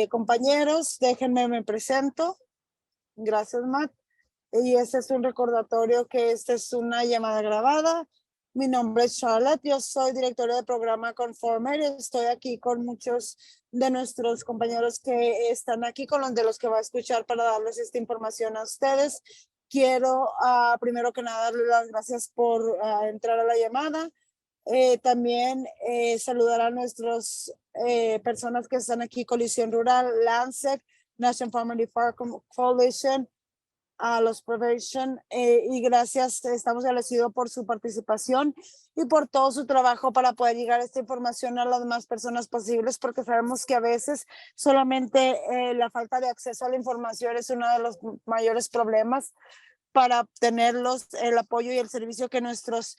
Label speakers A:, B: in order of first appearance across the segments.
A: Compañeros, déjenme me presento. Gracias, Matt. Y este es un recordatorio que esta es una llamada grabada. Mi nombre es Charlotte, yo soy directora de programa Conformer. Estoy aquí con muchos de nuestros compañeros que están aquí, con los de los que va a escuchar para darles esta información a ustedes. Quiero, primero que nada, darles las gracias por entrar a la llamada. También saludar a nuestras personas que están aquí, Colisión Rural, Lancet, National Family Farm Coalition, a los Prevention, y gracias, estamos agradecidos por su participación y por todo su trabajo para poder llegar esta información a las más personas posibles, porque sabemos que a veces solamente la falta de acceso a la información es uno de los mayores problemas para obtener el apoyo y el servicio que nuestros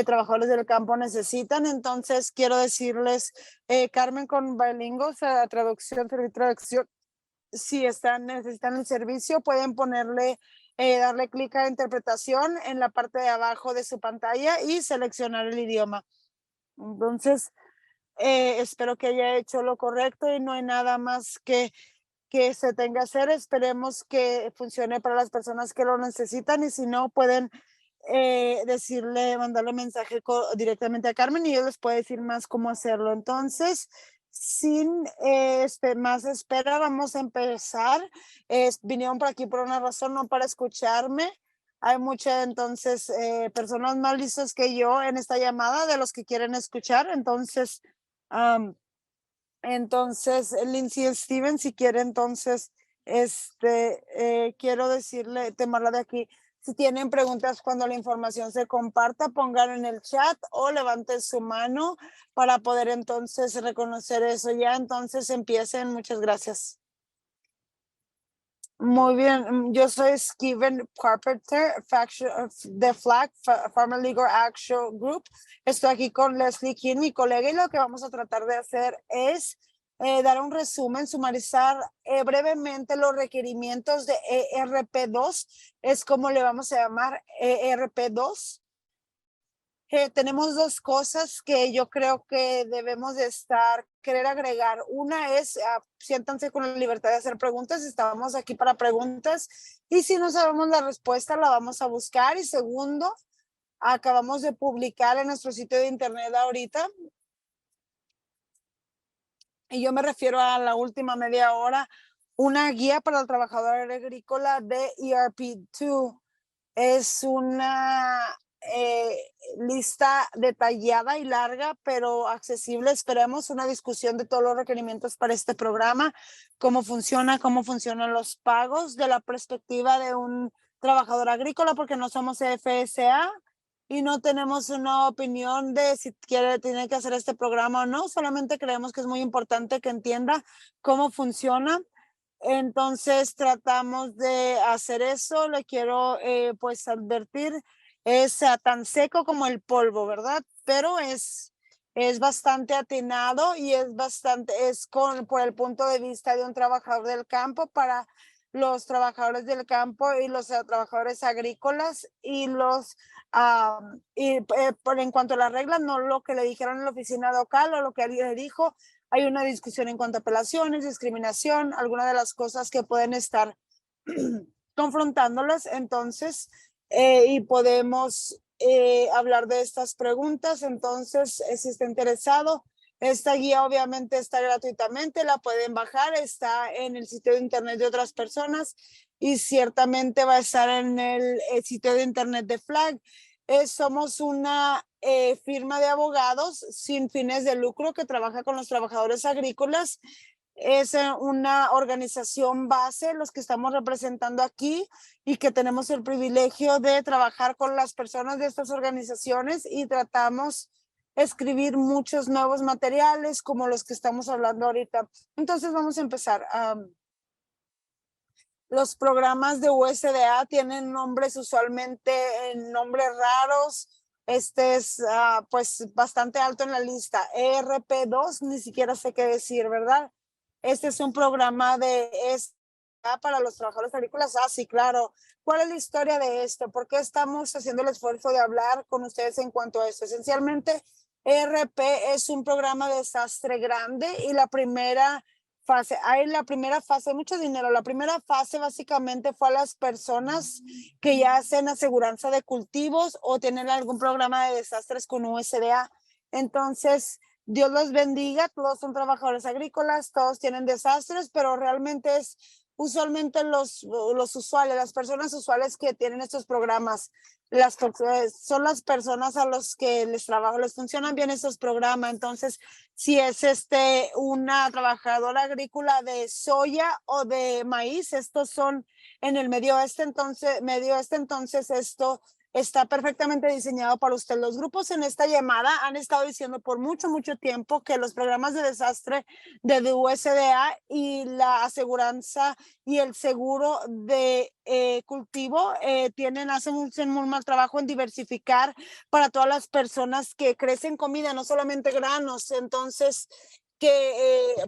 A: trabajadores del campo necesitan. Entonces, quiero decirles, Carmen con Bilingos, traducción, traducción, si necesitan el servicio, pueden darle clic a interpretación en la parte de abajo de su pantalla y seleccionar el idioma. Entonces, espero que haya hecho lo correcto y no hay nada más que se tenga que hacer. Esperemos que funcione para las personas que lo necesitan, y si no, pueden mandarle mensaje directamente a Carmen y yo les puedo decir más cómo hacerlo. Entonces, sin más espera, vamos a empezar. Vinieron por aquí por una razón, no para escucharme. Hay muchas, entonces, personas más listas que yo en esta llamada de los que quieren escuchar. Entonces, Lindsay Steven, si quiere, entonces, quiero decirle, temarla de aquí. Si tienen preguntas cuando la información se comparta, pongan en el chat o levanten su mano para poder entonces reconocer eso. Ya, entonces empiecen. Muchas gracias. Muy bien, yo soy Steven Carpenter, de Flag Farmer Legal Action Group. Estoy aquí con Leslie King, mi colega, y lo que vamos a tratar de hacer es dar un resumen, sumarizar brevemente los requerimientos de ERP2, es como le vamos a llamar, ERP2. Tenemos dos cosas que yo creo que debemos de querer agregar. Una es, siéntanse con la libertad de hacer preguntas, estamos aquí para preguntas, y si no sabemos la respuesta, la vamos a buscar. Y segundo, acabamos de publicar en nuestro sitio de internet ahorita, y yo me refiero a la última media hora, una guía para el trabajador agrícola de ERP2. Es una lista detallada y larga, pero accesible. Esperemos una discusión de todos los requerimientos para este programa, cómo funcionan los pagos de la perspectiva de un trabajador agrícola, porque no somos FSA y no tenemos una opinión de si tiene que hacer este programa o no. Solamente creemos que es muy importante que entienda cómo funciona. Entonces tratamos de hacer eso. Le quiero pues advertir, es tan seco como el polvo, ¿verdad? Pero es bastante atinado y por el punto de vista de un trabajador del campo, para los trabajadores del campo y los trabajadores agrícolas, y en cuanto a las reglas, no lo que le dijeron en la oficina local o lo que alguien le dijo. Hay una discusión en cuanto a apelaciones, discriminación, algunas de las cosas que pueden estar confrontándolas. Entonces, y podemos hablar de estas preguntas. Entonces, si está interesado, esta guía obviamente está gratuitamente, la pueden bajar, está en el sitio de internet de otras personas y ciertamente va a estar en el sitio de internet de Flag. Somos una firma de abogados sin fines de lucro que trabaja con los trabajadores agrícolas. Es una organización base, los que estamos representando aquí, y que tenemos el privilegio de trabajar con las personas de estas organizaciones, y tratamos de escribir muchos nuevos materiales como los que estamos hablando ahorita. Entonces vamos a empezar. Los programas de USDA tienen nombres usualmente nombres raros. Este es pues bastante alto en la lista. ERP2, ni siquiera sé qué decir, ¿verdad? Este es un programa para los trabajadores agrícolas. Sí, claro. ¿Cuál es la historia de esto? ¿Por qué estamos haciendo el esfuerzo de hablar con ustedes en cuanto a esto? Esencialmente, ERP es un programa de desastre grande, y la primera fase. Hay la primera fase, mucho dinero. La primera fase básicamente fue a las personas que ya hacen aseguranza de cultivos o tienen algún programa de desastres con USDA. Entonces, Dios los bendiga, todos son trabajadores agrícolas, todos tienen desastres, pero realmente es usualmente los usuales, las personas usuales que tienen estos programas, son las personas a los que les funcionan bien estos programas. Entonces, si es una trabajadora agrícola de soya o de maíz, estos son en el medio oeste, entonces esto está perfectamente diseñado para usted. Los grupos en esta llamada han estado diciendo por mucho tiempo que los programas de desastre de USDA y la aseguranza y el seguro de cultivo hacen muy mal trabajo en diversificar para todas las personas que crecen comida, no solamente granos. Entonces,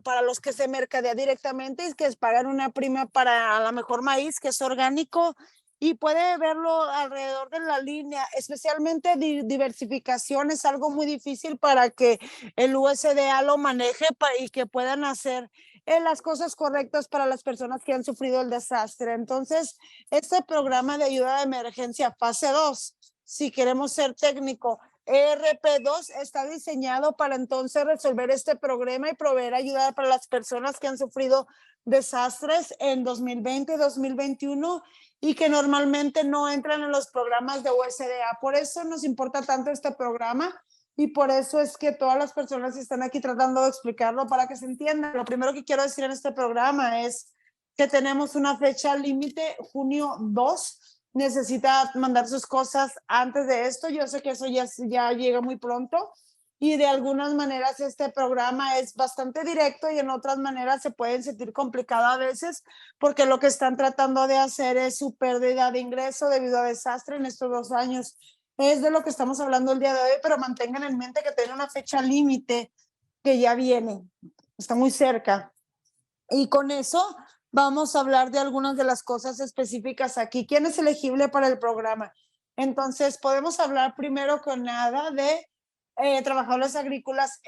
A: para los que se mercadea directamente es que pagan una prima para a lo mejor maíz, que es orgánico, y puede verlo alrededor de la línea. Especialmente diversificación es algo muy difícil para que el USDA lo maneje y que puedan hacer las cosas correctas para las personas que han sufrido el desastre. Entonces, este programa de ayuda de emergencia fase 2, si queremos ser técnico, ERP2 está diseñado para entonces resolver este problema y proveer ayuda para las personas que han sufrido desastres en 2020 y 2021 y que normalmente no entran en los programas de USDA. Por eso nos importa tanto este programa y por eso es que todas las personas están aquí tratando de explicarlo para que se entienda. Lo primero que quiero decir en este programa es que tenemos una fecha límite, junio 2. Necesita mandar sus cosas antes de esto. Yo sé que eso ya llega muy pronto y de algunas maneras este programa es bastante directo y en otras maneras se pueden sentir complicado a veces porque lo que están tratando de hacer es su pérdida de ingreso debido a desastre en estos 2 años. Es de lo que estamos hablando el día de hoy, pero mantengan en mente que tiene una fecha límite que ya viene, está muy cerca. Y con eso vamos a hablar de algunas de las cosas específicas aquí. ¿Quién es elegible para el programa? Entonces, podemos hablar primero con nada de trabajadores agrícolas,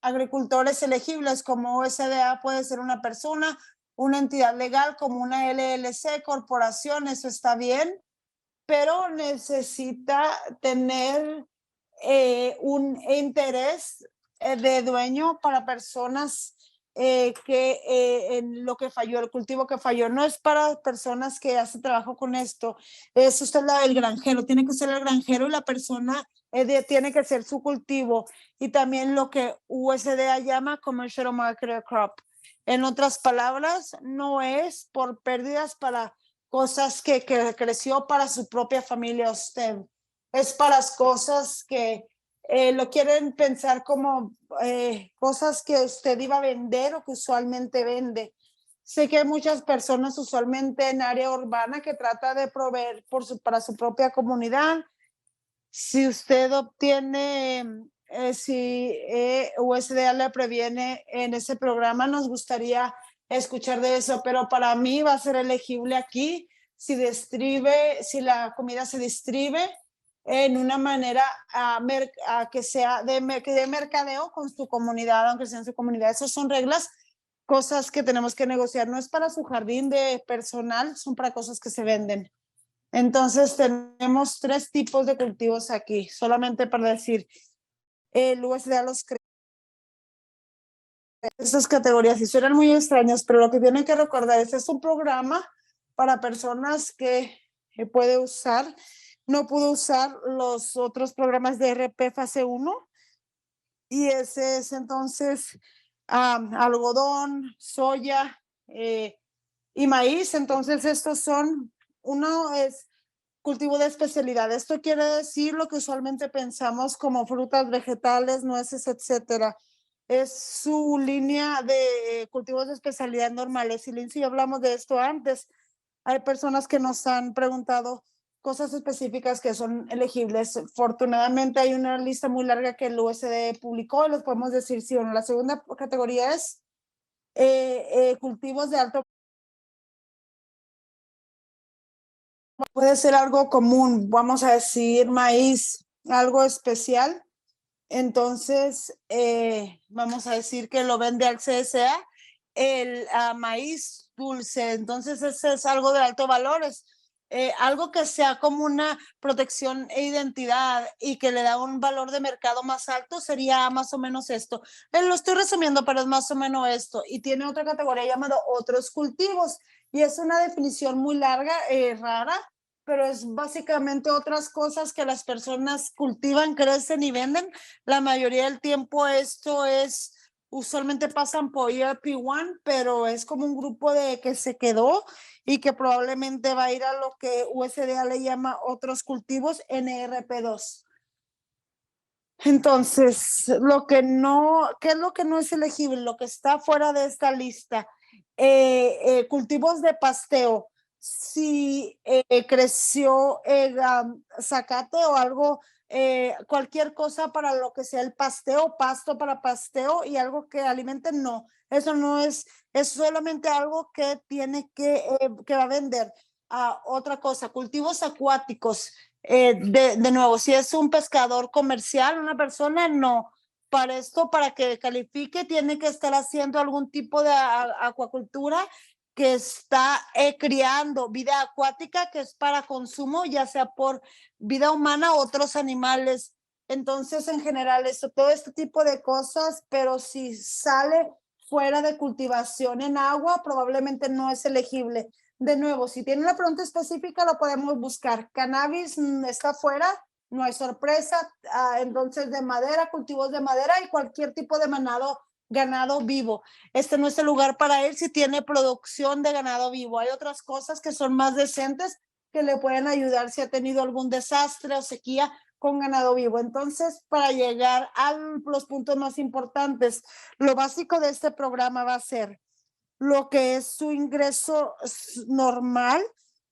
A: agricultores elegibles como USDA puede ser una persona, una entidad legal como una LLC, corporación, eso está bien, pero necesita tener un interés de dueño para personas en lo que falló, el cultivo que falló. No es para personas que hacen trabajo con esto, es usted el granjero, tiene que ser el granjero y la persona tiene que ser su cultivo y también lo que USDA llama Commercial Market Crop. En otras palabras, no es por pérdidas para cosas que creció para su propia familia usted. Es para las cosas que lo quieren pensar como cosas que usted iba a vender o que usualmente vende. Sé que hay muchas personas usualmente en área urbana que trata de proveer para su propia comunidad. Si usted obtiene, si USDA le previene en ese programa, nos gustaría escuchar de eso, pero para mí va a ser elegible aquí si la comida se distribe en una manera que sea de mercadeo con su comunidad, aunque sea en su comunidad. Esas son reglas, cosas que tenemos que negociar. No es para su jardín de personal, son para cosas que se venden. Entonces tenemos 3 tipos de cultivos aquí, solamente para decir, el USDA los crea. Estas categorías y suenan muy extrañas, pero lo que tienen que recordar es un programa para personas que puede usar. No pudo usar los otros programas de RP fase 1 y ese es entonces algodón, soya y maíz. Entonces estos son, uno es cultivo de especialidad. Esto quiere decir lo que usualmente pensamos como frutas, vegetales, nueces, etcétera. Es su línea de cultivos de especialidad normales. Y Lindsay, hablamos de esto antes. Hay personas que nos han preguntado cosas específicas que son elegibles. Afortunadamente hay una lista muy larga que el USDA publicó, les podemos decir sí o no. La segunda categoría es cultivos de alto. Puede ser algo común, vamos a decir maíz, algo especial. Entonces, vamos a decir que lo vende al CSA, el maíz dulce. Entonces, ese es algo de alto valor, es algo que sea como una protección e identidad y que le da un valor de mercado más alto, sería más o menos esto. Lo estoy resumiendo, pero es más o menos esto. Y tiene otra categoría llamada otros cultivos, y es una definición muy larga, rara, pero es básicamente otras cosas que las personas cultivan, crecen y venden. La mayoría del tiempo esto es, usualmente pasan por ERP1, pero es como un grupo de que se quedó y que probablemente va a ir a lo que USDA le llama otros cultivos NRP2. Entonces, ¿qué es lo que no es elegible? Lo que está fuera de esta lista. Cultivos de pasteo. Si creció zacate o algo, cualquier cosa para lo que sea el pasteo, pasto para pasteo y algo que alimenten, no. Eso no es solamente algo que que va a vender. Otra cosa, cultivos acuáticos. De nuevo, si es un pescador comercial, una persona, no. Para esto, para que califique, tiene que estar haciendo algún tipo de acuacultura que está criando vida acuática, que es para consumo, ya sea por vida humana o otros animales. Entonces, en general, todo este tipo de cosas, pero si sale fuera de cultivación en agua, probablemente no es elegible. De nuevo, si tiene una pregunta específica, lo podemos buscar. Cannabis está fuera, no hay sorpresa. Entonces, de madera, cultivos de madera y cualquier tipo de ganado vivo. Este no es el lugar para él si tiene producción de ganado vivo. Hay otras cosas que son más decentes que le pueden ayudar si ha tenido algún desastre o sequía con ganado vivo. Entonces, para llegar a los puntos más importantes, lo básico de este programa va a ser lo que es su ingreso normal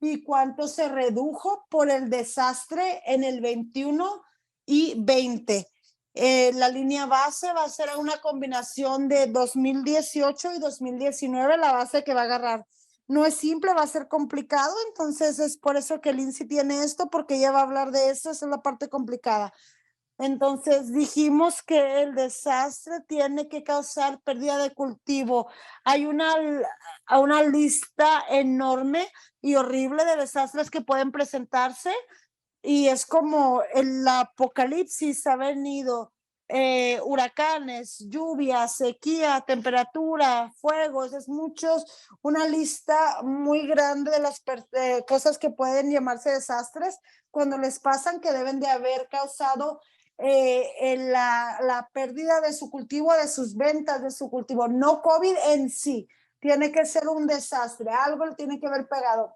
A: y cuánto se redujo por el desastre en el 21 y 20. La línea base va a ser una combinación de 2018 y 2019, la base que va a agarrar. No es simple, va a ser complicado, entonces es por eso que Lindsay tiene esto, porque ella va a hablar de esto, esa es la parte complicada. Entonces dijimos que el desastre tiene que causar pérdida de cultivo. Hay una lista enorme y horrible de desastres que pueden presentarse y es como el apocalipsis ha venido. Huracanes, lluvia, sequía, temperatura, fuegos, una lista muy grande de las cosas que pueden llamarse desastres cuando les pasan, que deben de haber causado la pérdida de su cultivo, de sus ventas, de su cultivo, no COVID en sí. Tiene que ser un desastre, algo le tiene que haber pegado.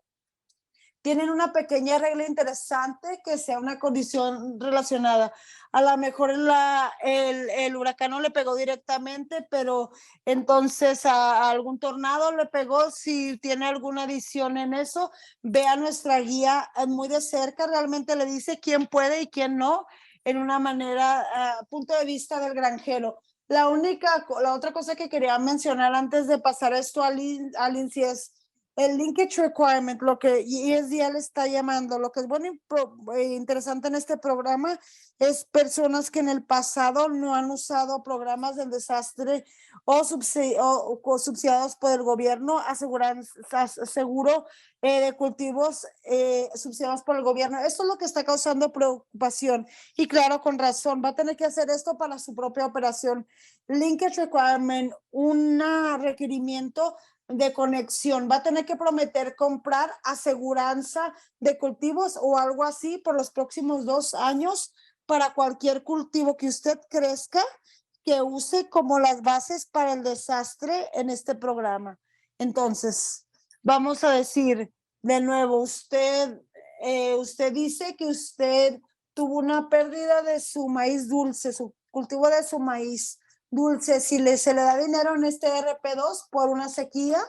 A: Tienen una pequeña regla interesante que sea una condición relacionada. A lo mejor el huracán no le pegó directamente, pero entonces a algún tornado le pegó. Si tiene alguna adición en eso, vea nuestra guía muy de cerca. Realmente le dice quién puede y quién no, en una manera, punto de vista del granjero. La otra cosa que quería mencionar antes de pasar esto a Lindsay es el linkage requirement, lo que ESDL está llamando. Lo que es bueno y interesante en este programa es personas que en el pasado no han usado programas del desastre o subsidiados por el gobierno, seguro de cultivos subsidiados por el gobierno. Esto es lo que está causando preocupación y claro, con razón, va a tener que hacer esto para su propia operación. Linkage requirement, un requerimiento de conexión, va a tener que prometer comprar aseguranza de cultivos o algo así por los próximos 2 años para cualquier cultivo que usted crezca, que use como las bases para el desastre en este programa. Entonces, vamos a decir de nuevo, usted dice que usted tuvo una pérdida de su maíz dulce, su cultivo de su maíz dulce. Si se le da dinero en este RP2 por una sequía,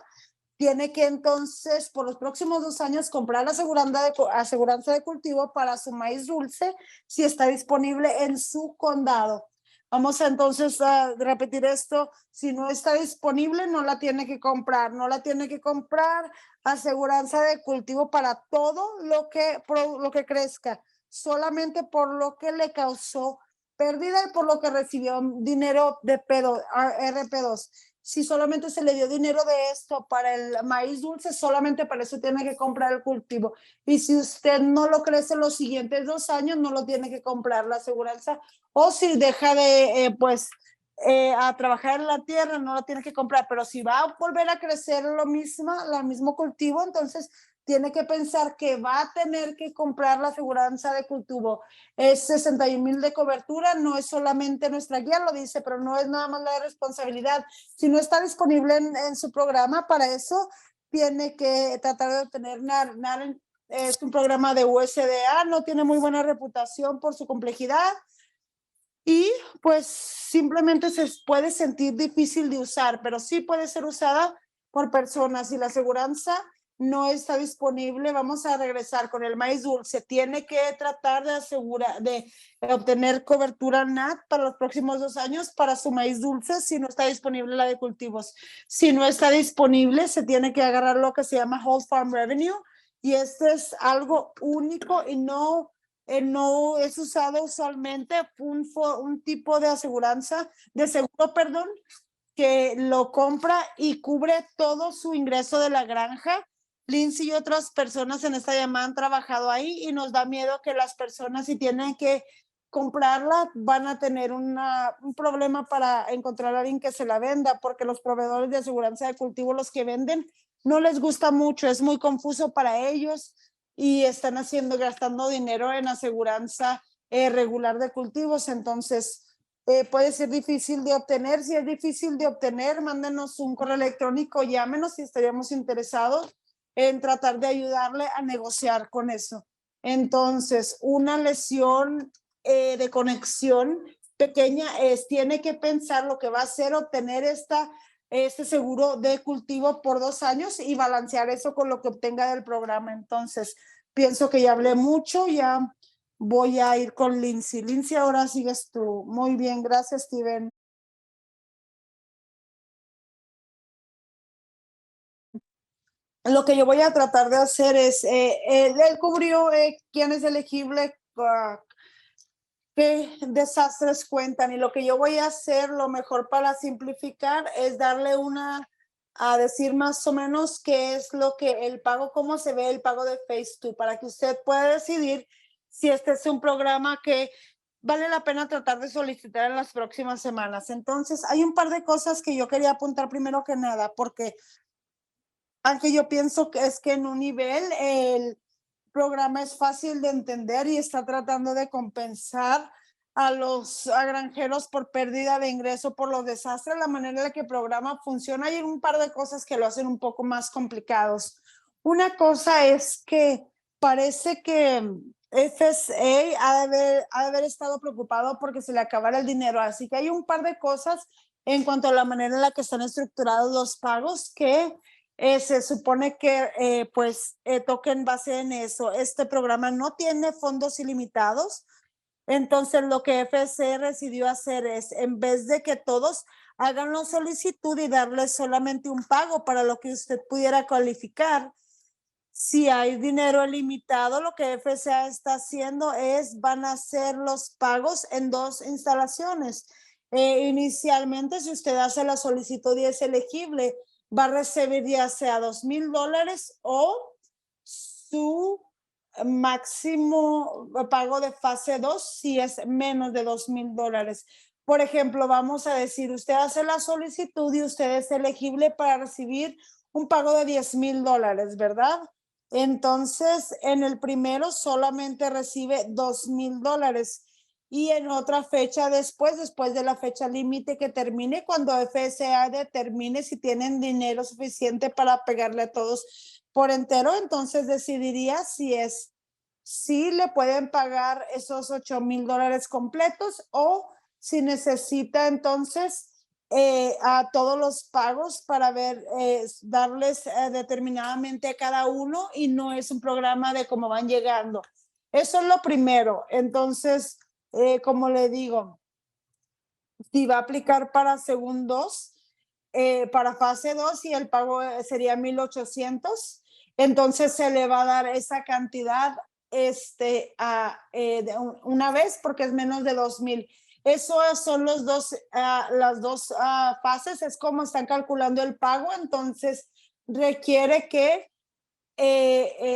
A: tiene que entonces por los próximos 2 años comprar la aseguranza de cultivo para su maíz dulce si está disponible en su condado. Vamos entonces a repetir esto. Si no está disponible, no la tiene que comprar. No la tiene que comprar. Aseguranza de cultivo para todo lo que crezca. Solamente por lo que le causó pérdida y por lo que recibió dinero de RP2. Si solamente se le dio dinero de esto para el maíz dulce, solamente para eso tiene que comprar el cultivo. Y si usted no lo crece los siguientes 2 años, no lo tiene que comprar la aseguranza. O si deja de, a trabajar en la tierra, no lo tiene que comprar. Pero si va a volver a crecer lo mismo cultivo, entonces tiene que pensar que va a tener que comprar la aseguranza de cultivo. Es 61,000 de cobertura, no es solamente nuestra guía, lo dice, pero no es nada más la responsabilidad. Si no está disponible en su programa, para eso tiene que tratar de obtener NAR. Es un programa de USDA, no tiene muy buena reputación por su complejidad y pues simplemente se puede sentir difícil de usar, pero sí puede ser usada por personas. Y la aseguranza no está disponible, vamos a regresar con el maíz dulce. Tiene que tratar de obtener cobertura NAT para los próximos 2 años para su maíz dulce si no está disponible la de cultivos. Si no está disponible, se tiene que agarrar lo que se llama Whole Farm Revenue, y este es algo único y no es usado usualmente un tipo de aseguranza, de seguro, perdón, que lo compra y cubre todo su ingreso de la granja. Lindsay y otras personas en esta llamada han trabajado ahí y nos da miedo que las personas, si tienen que comprarla, van a tener un problema para encontrar a alguien que se la venda, porque los proveedores de aseguranza de cultivo, los que venden, no les gusta mucho, es muy confuso para ellos y están gastando dinero en aseguranza regular de cultivos. Entonces puede ser difícil de obtener. Si es difícil de obtener, mándenos un correo electrónico, llámenos y estaríamos interesados en tratar de ayudarle a negociar con eso. Entonces, una lesión de conexión pequeña tiene que pensar lo que va a hacer obtener este seguro de cultivo por 2 años y balancear eso con lo que obtenga del programa. Entonces, pienso que ya hablé mucho, ya voy a ir con Lindsay. Lindsay, ahora sigues tú. Muy bien, gracias, Steven. Lo que yo voy a tratar de hacer es, él cubrió quién es elegible, qué desastres cuentan, y lo que yo voy a hacer, lo mejor para simplificar, es darle a decir más o menos qué es lo que el pago, cómo se ve el pago de Phase 2, para que usted pueda decidir si este es un programa que vale la pena tratar de solicitar en las próximas semanas. Entonces, hay un par de cosas que yo quería apuntar primero que nada, porque aunque yo pienso que es que en un nivel el programa es fácil de entender y está tratando de compensar a los granjeros por pérdida de ingreso por los desastres, la manera en la que el programa funciona. Hay un par de cosas que lo hacen un poco más complicados. Una cosa es que parece que FSA ha de haber estado preocupado porque se le acabara el dinero, así que hay un par de cosas en cuanto a la manera en la que están estructurados los pagos que se supone que toquen base en eso. Este programa no tiene fondos ilimitados, entonces lo que FSA decidió hacer es, en vez de que todos hagan la solicitud y darles solamente un pago para lo que usted pudiera cualificar, si hay dinero ilimitado, lo que FSA está haciendo es, van a hacer los pagos en 2 instalaciones. Inicialmente, si usted hace la solicitud y es elegible, va a recibir ya sea $2,000 o su máximo pago de fase 2 si es menos de $2,000. Por ejemplo, vamos a decir, usted hace la solicitud y usted es elegible para recibir un pago de $10,000, ¿verdad? Entonces, en el primero solamente recibe $2,000 y en otra fecha después de la fecha límite que termine, cuando FSA determine si tienen dinero suficiente para pegarle a todos por entero, entonces decidiría si le pueden pagar esos $8,000 completos o si necesita entonces a todos los pagos para darles determinadamente a cada uno, y no es un programa de cómo van llegando. Eso es lo primero. Entonces, como le digo, si va a aplicar para para fase 2 y el pago sería 1,800, entonces se le va a dar esa cantidad de una vez porque es menos de 2,000. Eso son las dos fases, es como están calculando el pago, entonces requiere que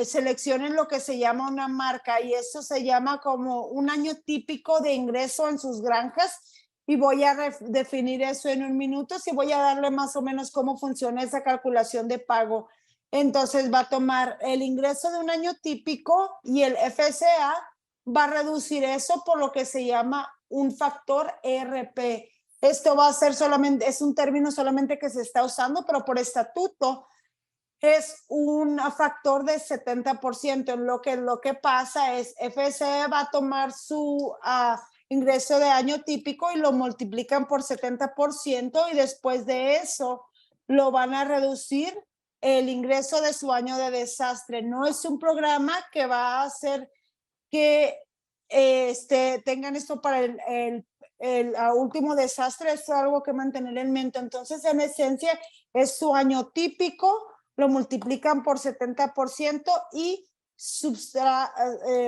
A: seleccionen lo que se llama una marca y eso se llama como un año típico de ingreso en sus granjas y voy a definir eso en un minuto y voy a darle más o menos cómo funciona esa calculación de pago. Entonces va a tomar el ingreso de un año típico y el FCA va a reducir eso por lo que se llama un factor ERP. Esto va a ser solamente, es un término solamente que se está usando, pero por estatuto es un factor de 70%. Lo que pasa es FCE va a tomar su ingreso de año típico y lo multiplican por 70% y después de eso lo van a reducir el ingreso de su año de desastre. No es un programa que va a hacer que tengan esto para el último desastre, es algo que mantener en mente. Entonces, en esencia, es su año típico, lo multiplican por 70% y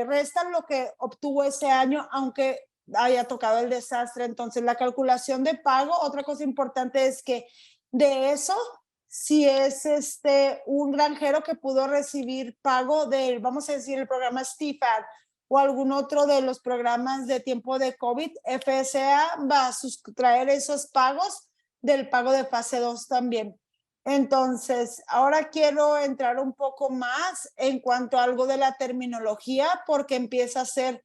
A: restan lo que obtuvo ese año, aunque haya tocado el desastre. Entonces, la calculación de pago, otra cosa importante es que de eso, si es un granjero que pudo recibir pago del, vamos a decir, el programa STIFAD o algún otro de los programas de tiempo de COVID, FSA va a sustraer esos pagos del pago de fase 2 también. Entonces, ahora quiero entrar un poco más en cuanto a algo de la terminología, porque empieza a ser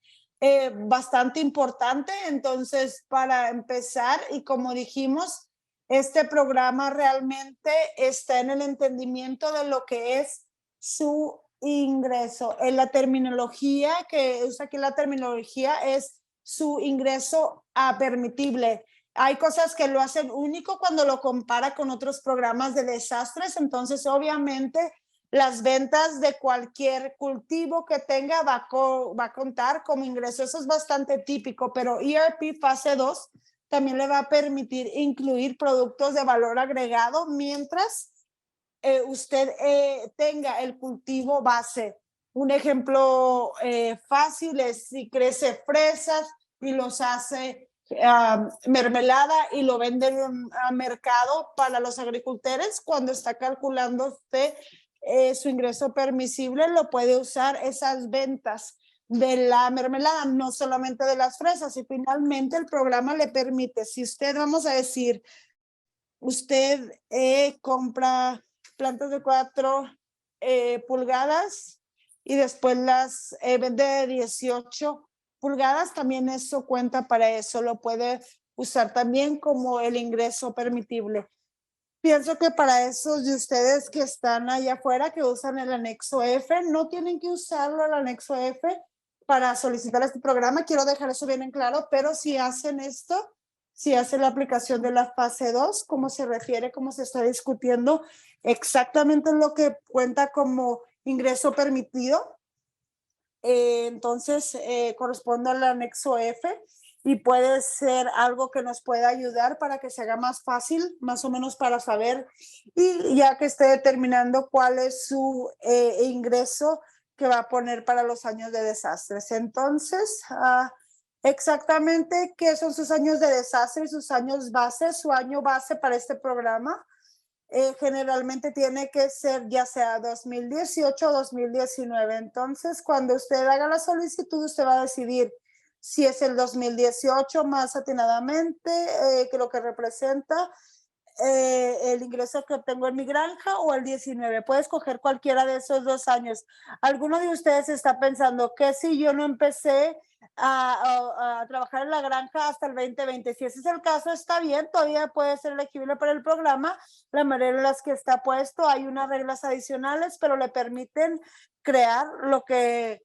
A: bastante importante. Entonces, para empezar, y como dijimos, este programa realmente está en el entendimiento de lo que es su ingreso. En la terminología que usa aquí, la terminología es su ingreso permitible. Hay cosas que lo hacen único cuando lo compara con otros programas de desastres, entonces obviamente las ventas de cualquier cultivo que tenga va a contar como ingreso. Eso es bastante típico, pero ERP fase 2 también le va a permitir incluir productos de valor agregado mientras usted tenga el cultivo base. Un ejemplo fácil es si crece fresas y los hace mermelada y lo venden a mercado para los agricultores. Cuando está calculando usted su ingreso permisible, lo puede usar esas ventas de la mermelada, no solamente de las fresas. Y finalmente el programa le permite, si usted, vamos a decir, usted compra plantas de 4 pulgadas y después las vende de 18 pulgadas, también eso cuenta para eso, lo puede usar también como el ingreso permitible. Pienso que para esos de ustedes que están allá afuera, que usan el anexo F, no tienen que usarlo el anexo F para solicitar este programa, quiero dejar eso bien en claro, pero si hacen esto, si hacen la aplicación de la fase 2, como se refiere, como se está discutiendo, exactamente lo que cuenta como ingreso permitido, entonces corresponde al anexo F y puede ser algo que nos pueda ayudar para que se haga más fácil, más o menos para saber, y ya que esté determinando cuál es su ingreso que va a poner para los años de desastres. Entonces, exactamente qué son sus años de desastre y sus años base. Su año base para este programa generalmente tiene que ser ya sea 2018 o 2019. Entonces, cuando usted haga la solicitud, usted va a decidir si es el 2018 más atinadamente, que lo que representa el ingreso que obtengo en mi granja, o el 19. Puede escoger cualquiera de esos 2 años. ¿Alguno de ustedes está pensando que si yo no empecé a trabajar en la granja hasta el 2020? Si ese es el caso, está bien, todavía puede ser elegible para el programa. La manera en las que está puesto, hay unas reglas adicionales, pero le permiten crear lo que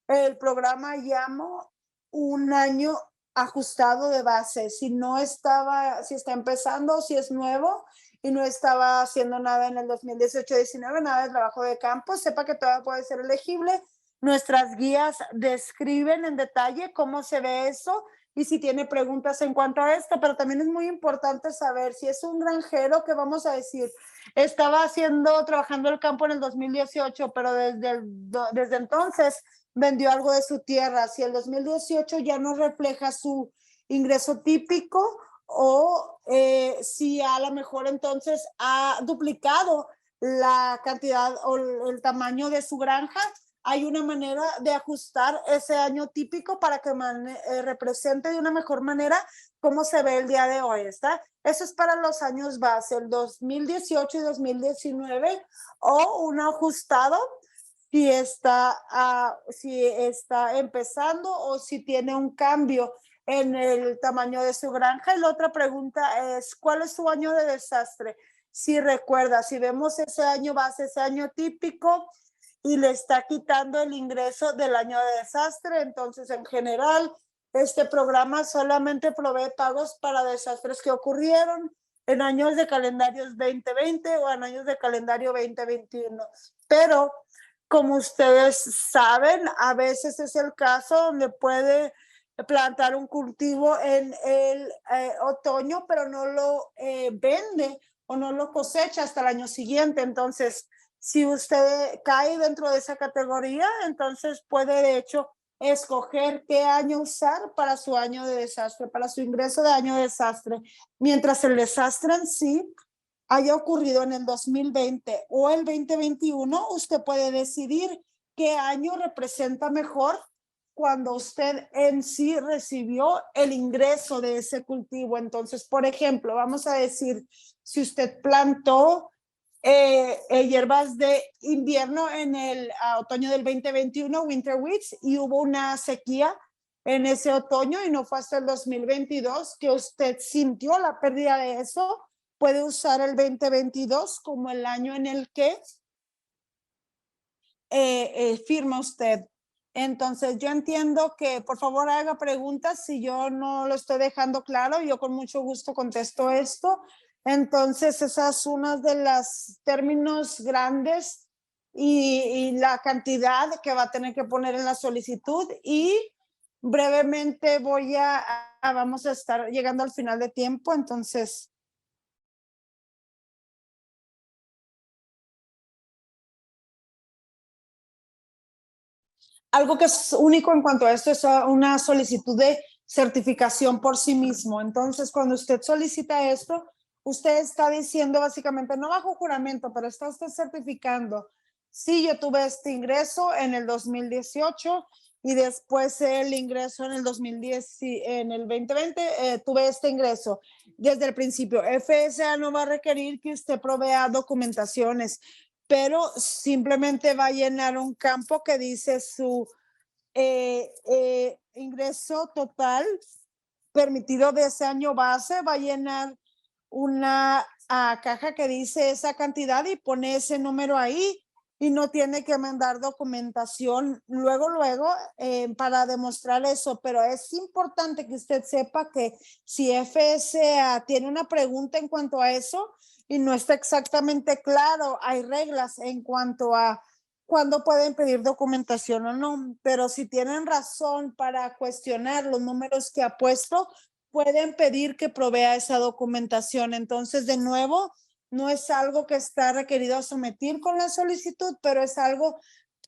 A: el programa llama un año ajustado de base. Si no estaba, si está empezando, si es nuevo y no estaba haciendo nada en el 2018-19, nada de trabajo de campo, sepa que todavía puede ser elegible. Nuestras guías describen en detalle cómo se ve eso y si tiene preguntas en cuanto a esto, pero también es muy importante saber si es un granjero que, vamos a decir, estaba trabajando el campo en el 2018, pero desde entonces vendió algo de su tierra. Si el 2018 ya no refleja su ingreso típico o si a lo mejor entonces ha duplicado la cantidad o el tamaño de su granja. Hay una manera de ajustar ese año típico para que represente de una mejor manera cómo se ve el día de hoy, ¿está? Eso es para los años base, el 2018 y 2019, o un ajustado si está empezando o si tiene un cambio en el tamaño de su granja. Y la otra pregunta es, ¿cuál es su año de desastre? Si recuerda, si vemos ese año base, ese año típico, y le está quitando el ingreso del año de desastre, entonces en general este programa solamente provee pagos para desastres que ocurrieron en años de calendarios 2020 o en años de calendario 2021. Pero como ustedes saben, a veces es el caso donde puede plantar un cultivo en el otoño, pero no lo vende o no lo cosecha hasta el año siguiente. Entonces, si usted cae dentro de esa categoría, entonces puede de hecho escoger qué año usar para su año de desastre, para su ingreso de año de desastre. Mientras el desastre en sí haya ocurrido en el 2020 o el 2021, usted puede decidir qué año representa mejor cuando usted en sí recibió el ingreso de ese cultivo. Entonces, por ejemplo, vamos a decir, si usted plantó hierbas de invierno en el otoño del 2021, winter weeds, y hubo una sequía en ese otoño y no fue hasta el 2022 que usted sintió la pérdida de eso, puede usar el 2022 como el año en el que firma usted. Entonces yo entiendo que por favor haga preguntas si yo no lo estoy dejando claro, yo con mucho gusto contesto esto. Entonces esa es una de las términos grandes y la cantidad que va a tener que poner en la solicitud, y brevemente vamos a estar llegando al final de tiempo, entonces algo que es único en cuanto a esto es una solicitud de certificación por sí mismo. Entonces, cuando usted solicita esto, usted está diciendo básicamente, no bajo juramento, pero está usted certificando, sí, yo tuve este ingreso en el 2018 y después el ingreso en el 2010, en el 2020, tuve este ingreso. Desde el principio, FSA no va a requerir que usted provea documentaciones, pero simplemente va a llenar un campo que dice su ingreso total permitido de ese año base, va a llenar una caja que dice esa cantidad y pone ese número ahí, y no tiene que mandar documentación luego para demostrar eso. Pero es importante que usted sepa que si FSA tiene una pregunta en cuanto a eso y no está exactamente claro, hay reglas en cuanto a cuándo pueden pedir documentación o no, pero si tienen razón para cuestionar los números que ha puesto, pueden pedir que provea esa documentación. Entonces, de nuevo, no es algo que está requerido someter con la solicitud, pero es algo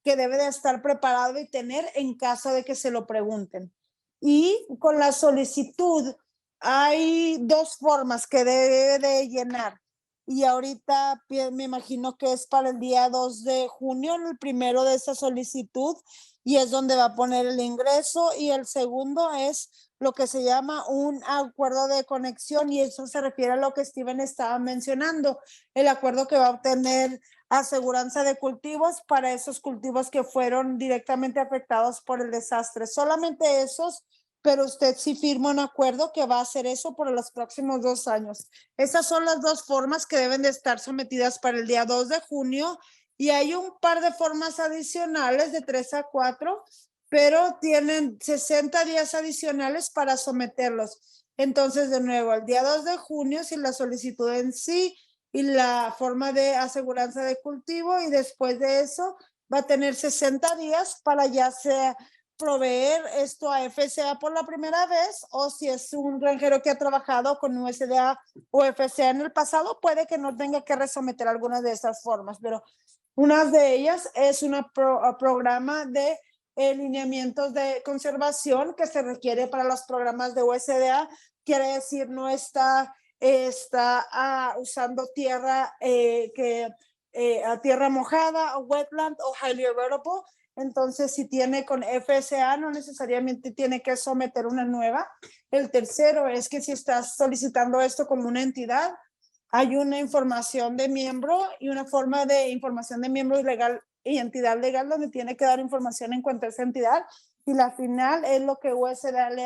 A: que debe de estar preparado y tener en caso de que se lo pregunten. Y con la solicitud hay dos formas que debe de llenar. Y ahorita me imagino que es para el día 2 de junio, el primero de esa solicitud, y es donde va a poner el ingreso, y el segundo es lo que se llama un acuerdo de conexión, y eso se refiere a lo que Steven estaba mencionando, el acuerdo que va a obtener aseguranza de cultivos para esos cultivos que fueron directamente afectados por el desastre. Solamente esos, pero usted sí firma un acuerdo que va a hacer eso por los próximos 2 años. Esas son las dos formas que deben de estar sometidas para el día 2 de junio, y hay un par de formas adicionales de 3 a 4, pero tienen 60 días adicionales para someterlos. Entonces, de nuevo, el día 2 de junio, si la solicitud en sí y la forma de aseguranza de cultivo, y después de eso va a tener 60 días para ya sea proveer esto a FCA por la primera vez, o si es un granjero que ha trabajado con USDA o FCA en el pasado, puede que no tenga que resometer algunas de estas formas, pero una de ellas es un programa de lineamientos de conservación que se requiere para los programas de USDA. Quiere decir, no está usando tierra tierra mojada o wetland o highly erodible. Entonces, si tiene con FSA, no necesariamente tiene que someter una nueva. El tercero es que si estás solicitando esto como una entidad, hay una información de miembro y una forma de información de miembro legal y entidad legal donde tiene que dar información en cuanto a esa entidad. Y la final es lo que USDA le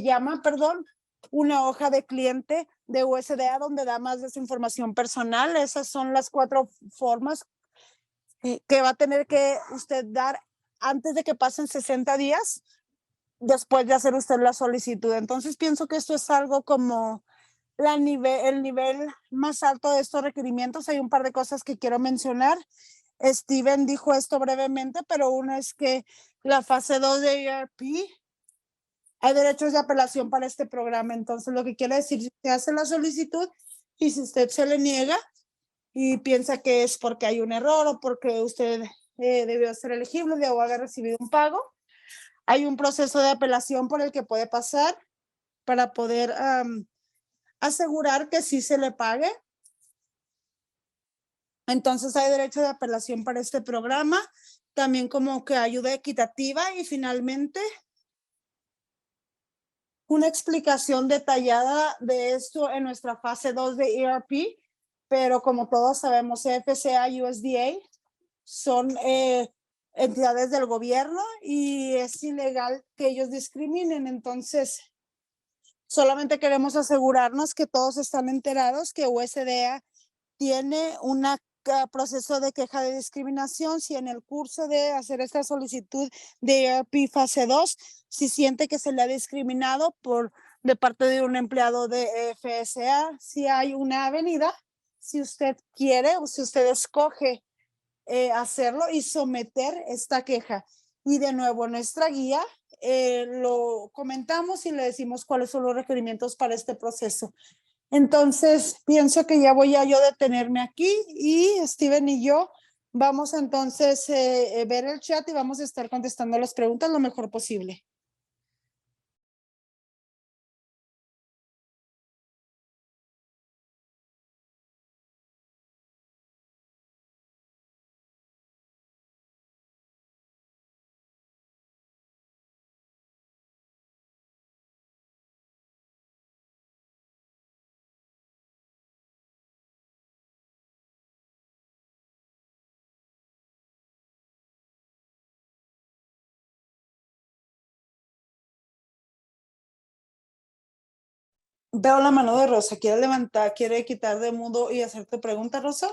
A: llama, una hoja de cliente de USDA donde da más de esa información personal. Esas son las 4 formas que va a tener que usted dar antes de que pasen 60 días después de hacer usted la solicitud. Entonces pienso que esto es algo como el nivel más alto de estos requerimientos. Hay un par de cosas que quiero mencionar. Steven dijo esto brevemente, pero una es que la fase 2 de ERP hay derechos de apelación para este programa. Entonces, lo que quiere decir, si usted hace la solicitud y si usted se le niega y piensa que es porque hay un error o porque usted debió ser elegible o haber recibido un pago, hay un proceso de apelación por el que puede pasar para poder asegurar que sí se le pague. Entonces hay derecho de apelación para este programa, también como que ayuda equitativa y finalmente una explicación detallada de esto en nuestra fase 2 de ERP, pero como todos sabemos, FCA y USDA son entidades del gobierno y es ilegal que ellos discriminen. Entonces, solamente queremos asegurarnos que todos están enterados que USDA tiene un proceso de queja de discriminación. Si en el curso de hacer esta solicitud de ERP fase 2, si siente que se le ha discriminado de parte de un empleado de FSA, si hay una avenida, si usted quiere o si usted escoge hacerlo y someter esta queja. Y de nuevo, nuestra guía lo comentamos y le decimos cuáles son los requerimientos para este proceso. Entonces, pienso que ya voy a yo detenerme aquí y Steven y yo vamos entonces ver el chat y vamos a estar contestando las preguntas lo mejor posible. Veo la mano de Rosa. ¿Quiere levantar, quiere quitar de mudo y hacerte pregunta, Rosa?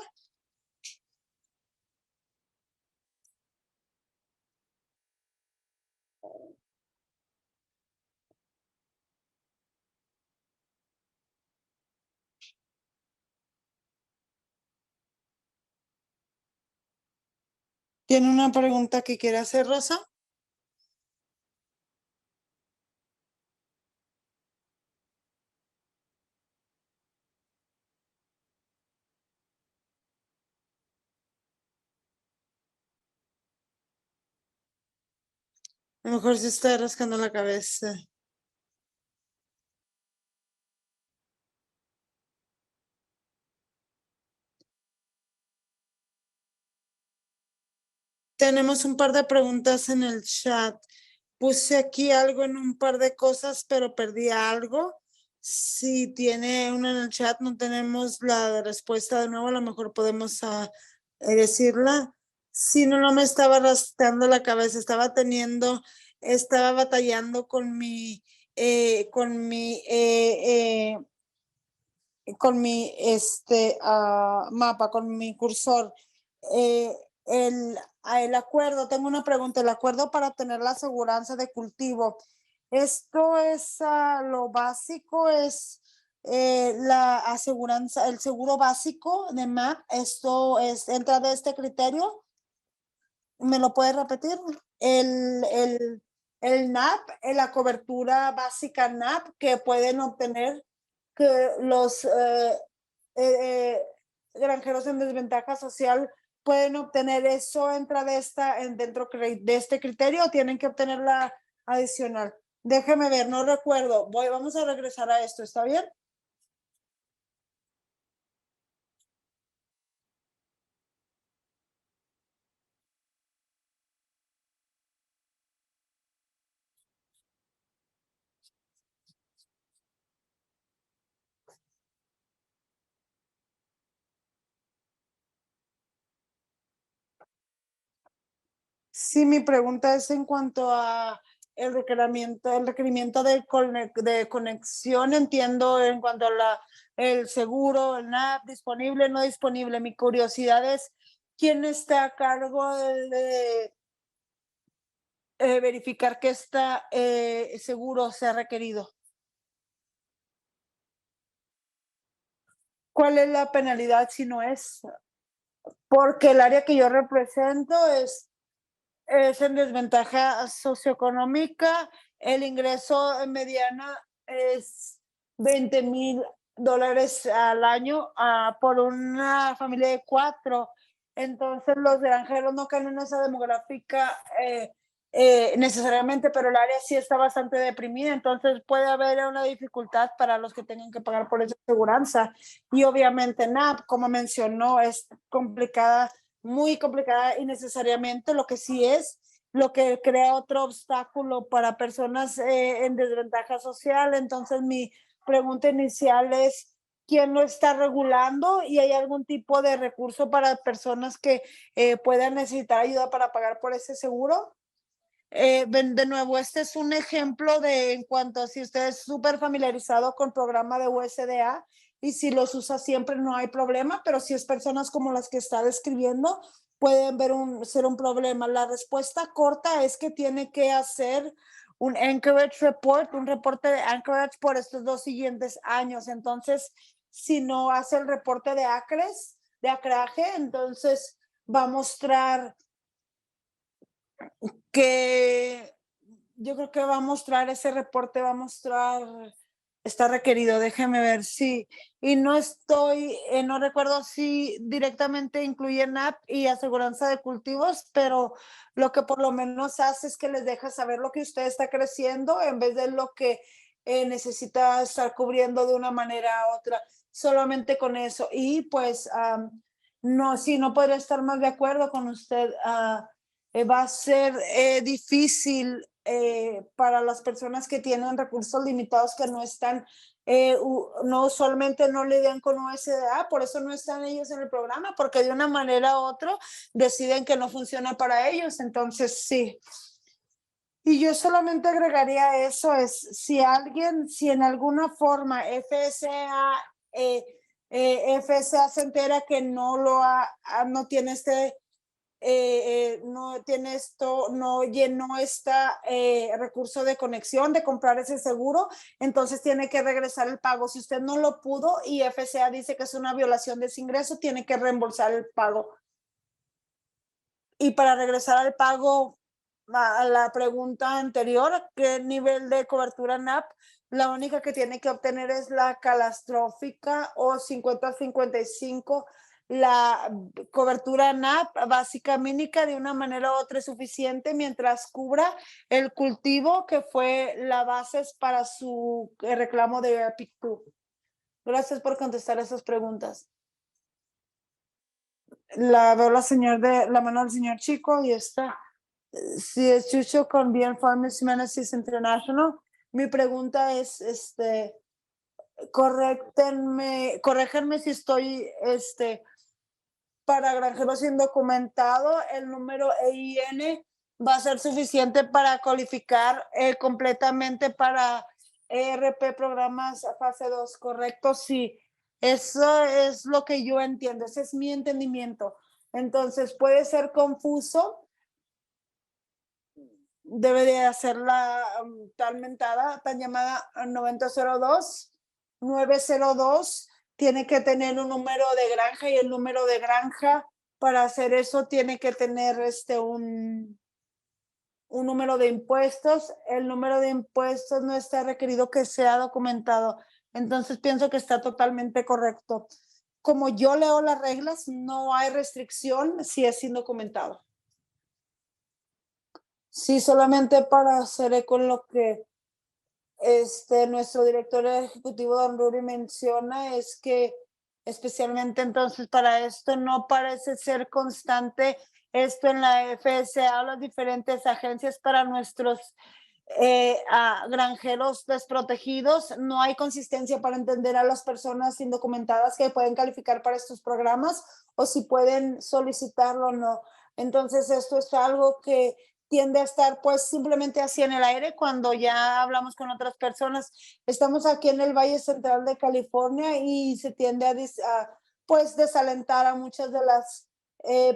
A: ¿Tiene una pregunta que quiere hacer, Rosa? A lo mejor se está rascando la cabeza. Tenemos un par de preguntas en el chat. Puse aquí algo en un par de cosas, pero perdí algo. Si tiene una en el chat, no tenemos la respuesta de nuevo, a lo mejor podemos decirla. Si no, no me estaba rascando la cabeza, estaba batallando con mi mapa, con mi cursor. El acuerdo, tengo una pregunta, el acuerdo para tener la aseguranza de cultivo. Esto es lo básico, es la aseguranza, el seguro básico de MAP. Esto entra de este criterio. ¿Me lo puede repetir? El NAP, la cobertura básica NAP que pueden obtener que los granjeros en desventaja social pueden obtener eso dentro de este criterio o tienen que obtener la adicional. Déjeme ver, no recuerdo. Vamos a regresar a esto, ¿está bien? Sí, mi pregunta es en cuanto a el requerimiento de conexión, entiendo en cuanto a el seguro, el NAP, disponible, no disponible. Mi curiosidad es, ¿quién está a cargo de verificar que este seguro sea requerido? ¿Cuál es la penalidad si no es? Porque el área que yo represento es en desventaja socioeconómica. El ingreso mediana es $20,000 al año por una familia de 4. Entonces, los granjeros no caen en esa demográfica necesariamente, pero el área sí está bastante deprimida. Entonces, puede haber una dificultad para los que tengan que pagar por esa aseguranza. Y obviamente, NAP, como mencionó, es complicada, muy complicada innecesariamente, lo que sí es lo que crea otro obstáculo para personas en desventaja social. Entonces, mi pregunta inicial es, ¿quién lo está regulando y hay algún tipo de recurso para personas que puedan necesitar ayuda para pagar por ese seguro? De nuevo, este es un ejemplo de en cuanto a si usted es súper familiarizado con programa de USDA y si los usa siempre no hay problema, pero si es personas como las que está describiendo, pueden ser un problema. La respuesta corta es que tiene que hacer un Anchorage Report, un reporte de Anchorage por estos 2 siguientes años. Entonces, si no hace el reporte de acreaje, entonces va a mostrar que yo creo que va a mostrar ese reporte, va a mostrar, está requerido, déjeme ver, sí. Y no recuerdo si directamente incluye NAP y aseguranza de cultivos, pero lo que por lo menos hace es que les deja saber lo que usted está creciendo en vez de lo que necesita estar cubriendo de una manera u otra, solamente con eso. Y pues, no, sí, no podría estar más de acuerdo con usted. Va a ser difícil para las personas que tienen recursos limitados que no están, no usualmente no lidian con USDA, por eso no están ellos en el programa, porque de una manera u otra deciden que no funciona para ellos. Entonces, sí. Y yo solamente agregaría eso, si en alguna forma FSA se entera que no tiene no tiene no llenó recurso de conexión de comprar ese seguro, entonces tiene que regresar el pago. Si usted no lo pudo y FCA dice que es una violación de ese ingreso, tiene que reembolsar el pago. Y para regresar al pago, a la pregunta anterior, ¿qué nivel de cobertura NAP? La única que tiene que obtener es la catastrófica o 50-55. La cobertura NAP básica mínima de una manera u otra es suficiente mientras cubra el cultivo que fue la base para su reclamo de EPIC 2. Gracias por contestar esas preguntas. Veo la mano del señor Chico y está. Si es Chucho con Bien Farmers Humanity International. Mi pregunta es, corréjenme si estoy, para granjeros indocumentados, el número EIN va a ser suficiente para cualificar completamente para ERP programas fase 2, ¿correcto? Sí, eso es lo que yo entiendo, ese es mi entendimiento. Entonces puede ser confuso, debe de hacer la tan llamada 902. Tiene que tener un número de granja y el número de granja para hacer eso tiene que tener un número de impuestos. El número de impuestos no está requerido que sea documentado. Entonces pienso que está totalmente correcto. como yo leo las reglas, no hay restricción si es indocumentado. Sí, solamente para hacer eco en lo que nuestro director ejecutivo, don Rudy, menciona, es que especialmente entonces para esto no parece ser constante esto en la FSA o las diferentes agencias para nuestros granjeros desprotegidos. No hay consistencia para entender a las personas indocumentadas que pueden calificar para estos programas o si pueden solicitarlo o no. Entonces, esto es algo que tiende a estar pues simplemente así en el aire cuando ya hablamos con otras personas. Estamos aquí en el Valle Central de California y se tiende a pues desalentar a muchas de las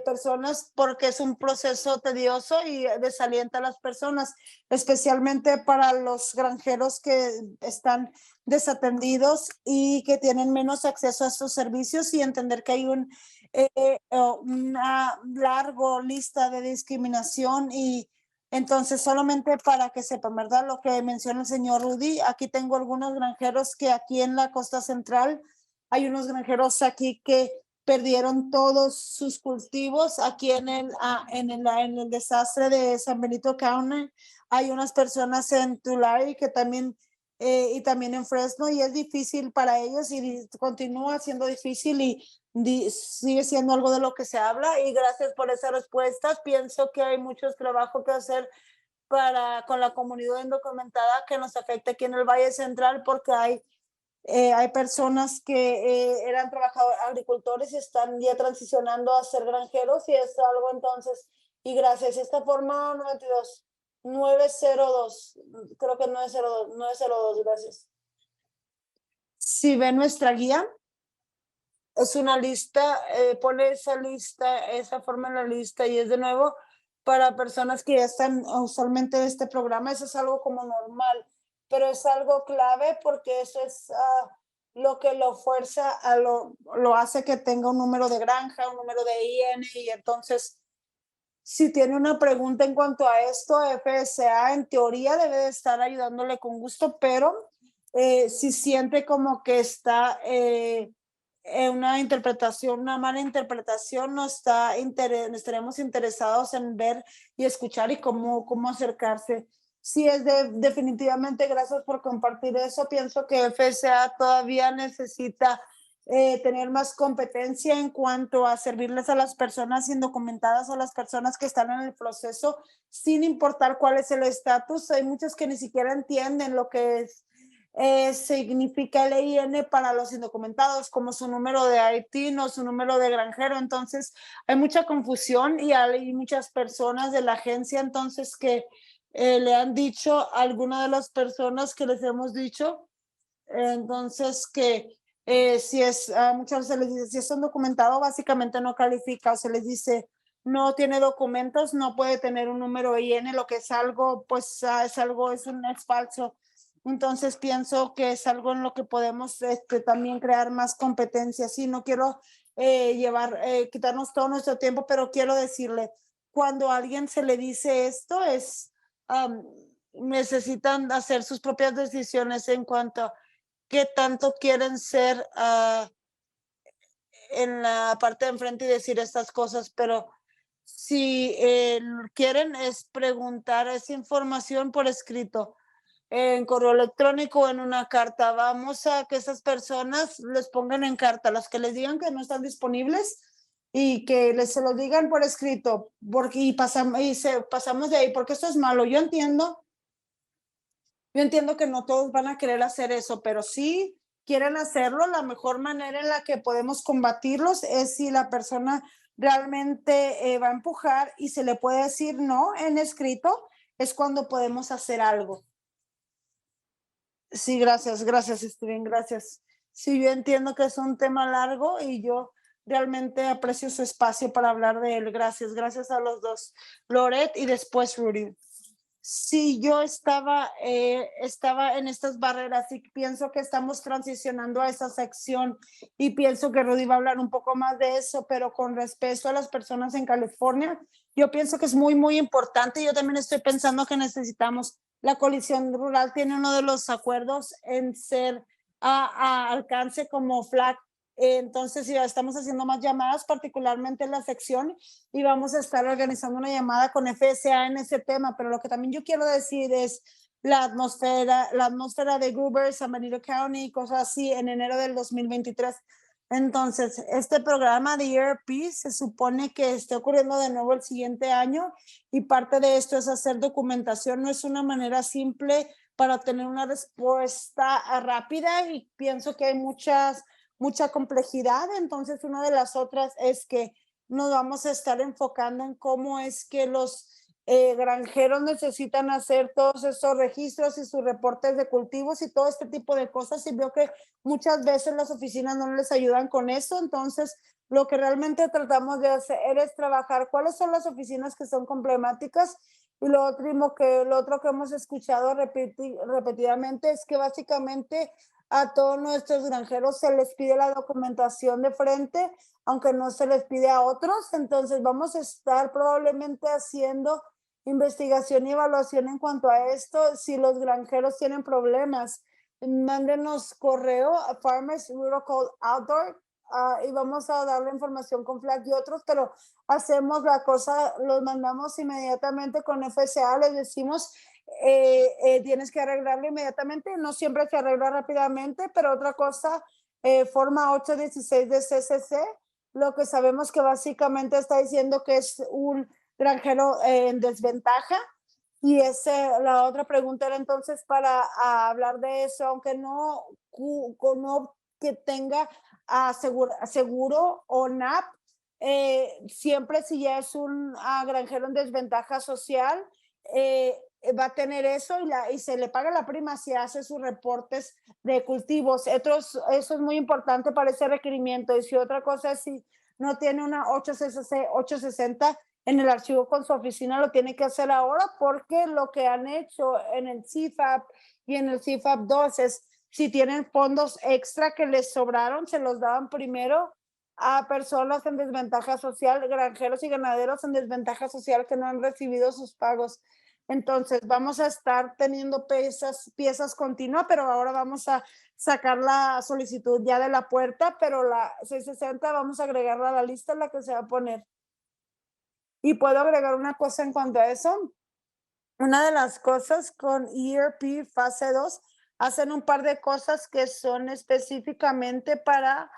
A: personas porque es un proceso tedioso y desalienta a las personas, especialmente para los granjeros que están desatendidos y que tienen menos acceso a estos servicios, y entender que hay una larga lista de discriminación. Y entonces solamente para que sepan, ¿verdad? Lo que menciona el señor Rudy, aquí tengo algunos granjeros que aquí en la costa central, hay unos granjeros aquí que perdieron todos sus cultivos aquí en el desastre de San Benito County. Hay unas personas en Tulare que también, y también en Fresno, y es difícil para ellos y continúa siendo difícil y sigue siendo algo de lo que se habla. Y gracias por esas respuestas. Pienso que hay mucho trabajo que hacer con la comunidad indocumentada que nos afecta aquí en el Valle Central, porque hay personas que eran trabajadores agricultores y están ya transicionando a ser granjeros, y es algo entonces, y gracias, esta forma 902, creo que 902, gracias. Si ve nuestra guía, es una lista, pone esa lista, esa forma en la lista, y es de nuevo para personas que ya están usualmente en este programa. Eso es algo como normal, pero es algo clave porque eso es lo que lo fuerza, lo hace que tenga un número de granja, un número de IN, y entonces si tiene una pregunta en cuanto a esto, FSA en teoría debe de estar ayudándole con gusto, pero si siente como que está una mala interpretación, no estaremos interesados en ver y escuchar y cómo acercarse. Sí, definitivamente, gracias por compartir eso. Pienso que FSA todavía necesita tener más competencia en cuanto a servirles a las personas indocumentadas o las personas que están en el proceso, sin importar cuál es el estatus. Hay muchos que ni siquiera entienden lo que significa el EIN para los indocumentados, como su número de IT o su número de granjero. Entonces hay mucha confusión y hay muchas personas de la agencia entonces que le han dicho a alguna de las personas que les hemos dicho, entonces que si es, muchas veces les dice, si es un documentado, básicamente no califica, o se les dice, no tiene documentos, no puede tener un número IN, lo que es algo, pues es falso. Entonces pienso que es algo en lo que podemos también crear más competencia. Sí, no quiero quitarnos todo nuestro tiempo, pero quiero decirle, cuando a alguien se le dice esto, necesitan hacer sus propias decisiones en cuanto a qué tanto quieren ser en la parte de enfrente y decir estas cosas, pero si quieren es preguntar esa información por escrito, en correo electrónico o en una carta. Vamos a que esas personas les pongan en carta, las que les digan que no están disponibles, y que se lo digan por escrito, porque pasamos de ahí, porque esto es malo. Yo entiendo que no todos van a querer hacer eso, pero sí quieren hacerlo. La mejor manera en la que podemos combatirlos es si la persona realmente va a empujar y se le puede decir no en escrito, es cuando podemos hacer algo. Sí, gracias, Steven, gracias. Sí, yo entiendo que es un tema largo y yo realmente aprecio su espacio para hablar de él. Gracias a los dos, Loret y después Rudy. Sí, yo estaba en estas barreras y pienso que estamos transicionando a esa sección, y pienso que Rudy va a hablar un poco más de eso, pero con respecto a las personas en California, yo pienso que es muy, muy importante. Yo también estoy pensando que necesitamos, la coalición rural tiene uno de los acuerdos en ser a alcance como FLAG Entonces ya estamos haciendo más llamadas, particularmente en la sección, y vamos a estar organizando una llamada con FSA en ese tema. Pero lo que también yo quiero decir es la atmósfera de Gruber, San Benito County, cosas así, en enero del 2023. Entonces, este programa de ERP se supone que esté ocurriendo de nuevo el siguiente año, y parte de esto es hacer documentación. No es una manera simple para obtener una respuesta rápida, y pienso que hay mucha complejidad. Entonces, una de las otras es que nos vamos a estar enfocando en cómo es que los granjeros necesitan hacer todos esos registros y sus reportes de cultivos y todo este tipo de cosas, y veo que muchas veces las oficinas no les ayudan con eso. Entonces, lo que realmente tratamos de hacer es trabajar cuáles son las oficinas que son problemáticas, y lo otro que hemos escuchado repetidamente es que básicamente a todos nuestros granjeros se les pide la documentación de frente, aunque no se les pide a otros. Entonces vamos a estar probablemente haciendo investigación y evaluación en cuanto a esto. Si los granjeros tienen problemas, mándenos correo a Farmers Rural Outdoor, y vamos a dar la información con FLAG y otros, pero hacemos la cosa, los mandamos inmediatamente con FSA, les decimos, tienes que arreglarlo inmediatamente. No siempre se arregla rápidamente, pero otra cosa, forma 816 de CCC, lo que sabemos que básicamente está diciendo que es un granjero en desventaja. Y la otra pregunta era entonces para hablar de eso, aunque no que tenga seguro o NAP, siempre si ya es un granjero en desventaja social, va a tener eso, y se le paga la prima si hace sus reportes de cultivos. Eso es muy importante para ese requerimiento. Y si otra cosa es si no tiene una 860 en el archivo con su oficina, lo tiene que hacer ahora, porque lo que han hecho en el CFAP y en el CFAP 2 es, si tienen fondos extra que les sobraron, se los daban primero a personas en desventaja social, granjeros y ganaderos en desventaja social que no han recibido sus pagos. Entonces vamos a estar teniendo piezas continuas, pero ahora vamos a sacar la solicitud ya de la puerta, pero la 660 vamos a agregarla a la lista en la que se va a poner. Y puedo agregar una cosa en cuanto a eso. Una de las cosas con ERP fase 2, hacen un par de cosas que son específicamente para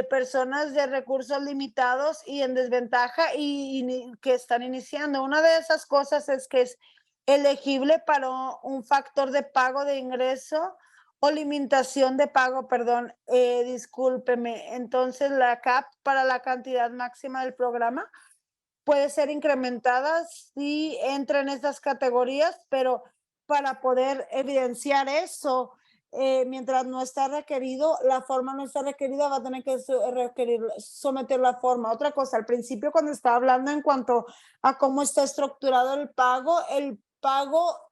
A: personas de recursos limitados y en desventaja, y que están iniciando. Una de esas cosas es que es elegible para un factor de pago de ingreso o limitación de pago, perdón, discúlpeme. Entonces la CAP para la cantidad máxima del programa puede ser incrementada si entra en estas categorías, pero para poder evidenciar eso, mientras no está requerido, la forma no está requerida, va a tener que someter la forma. Otra cosa, al principio cuando estaba hablando en cuanto a cómo está estructurado el pago,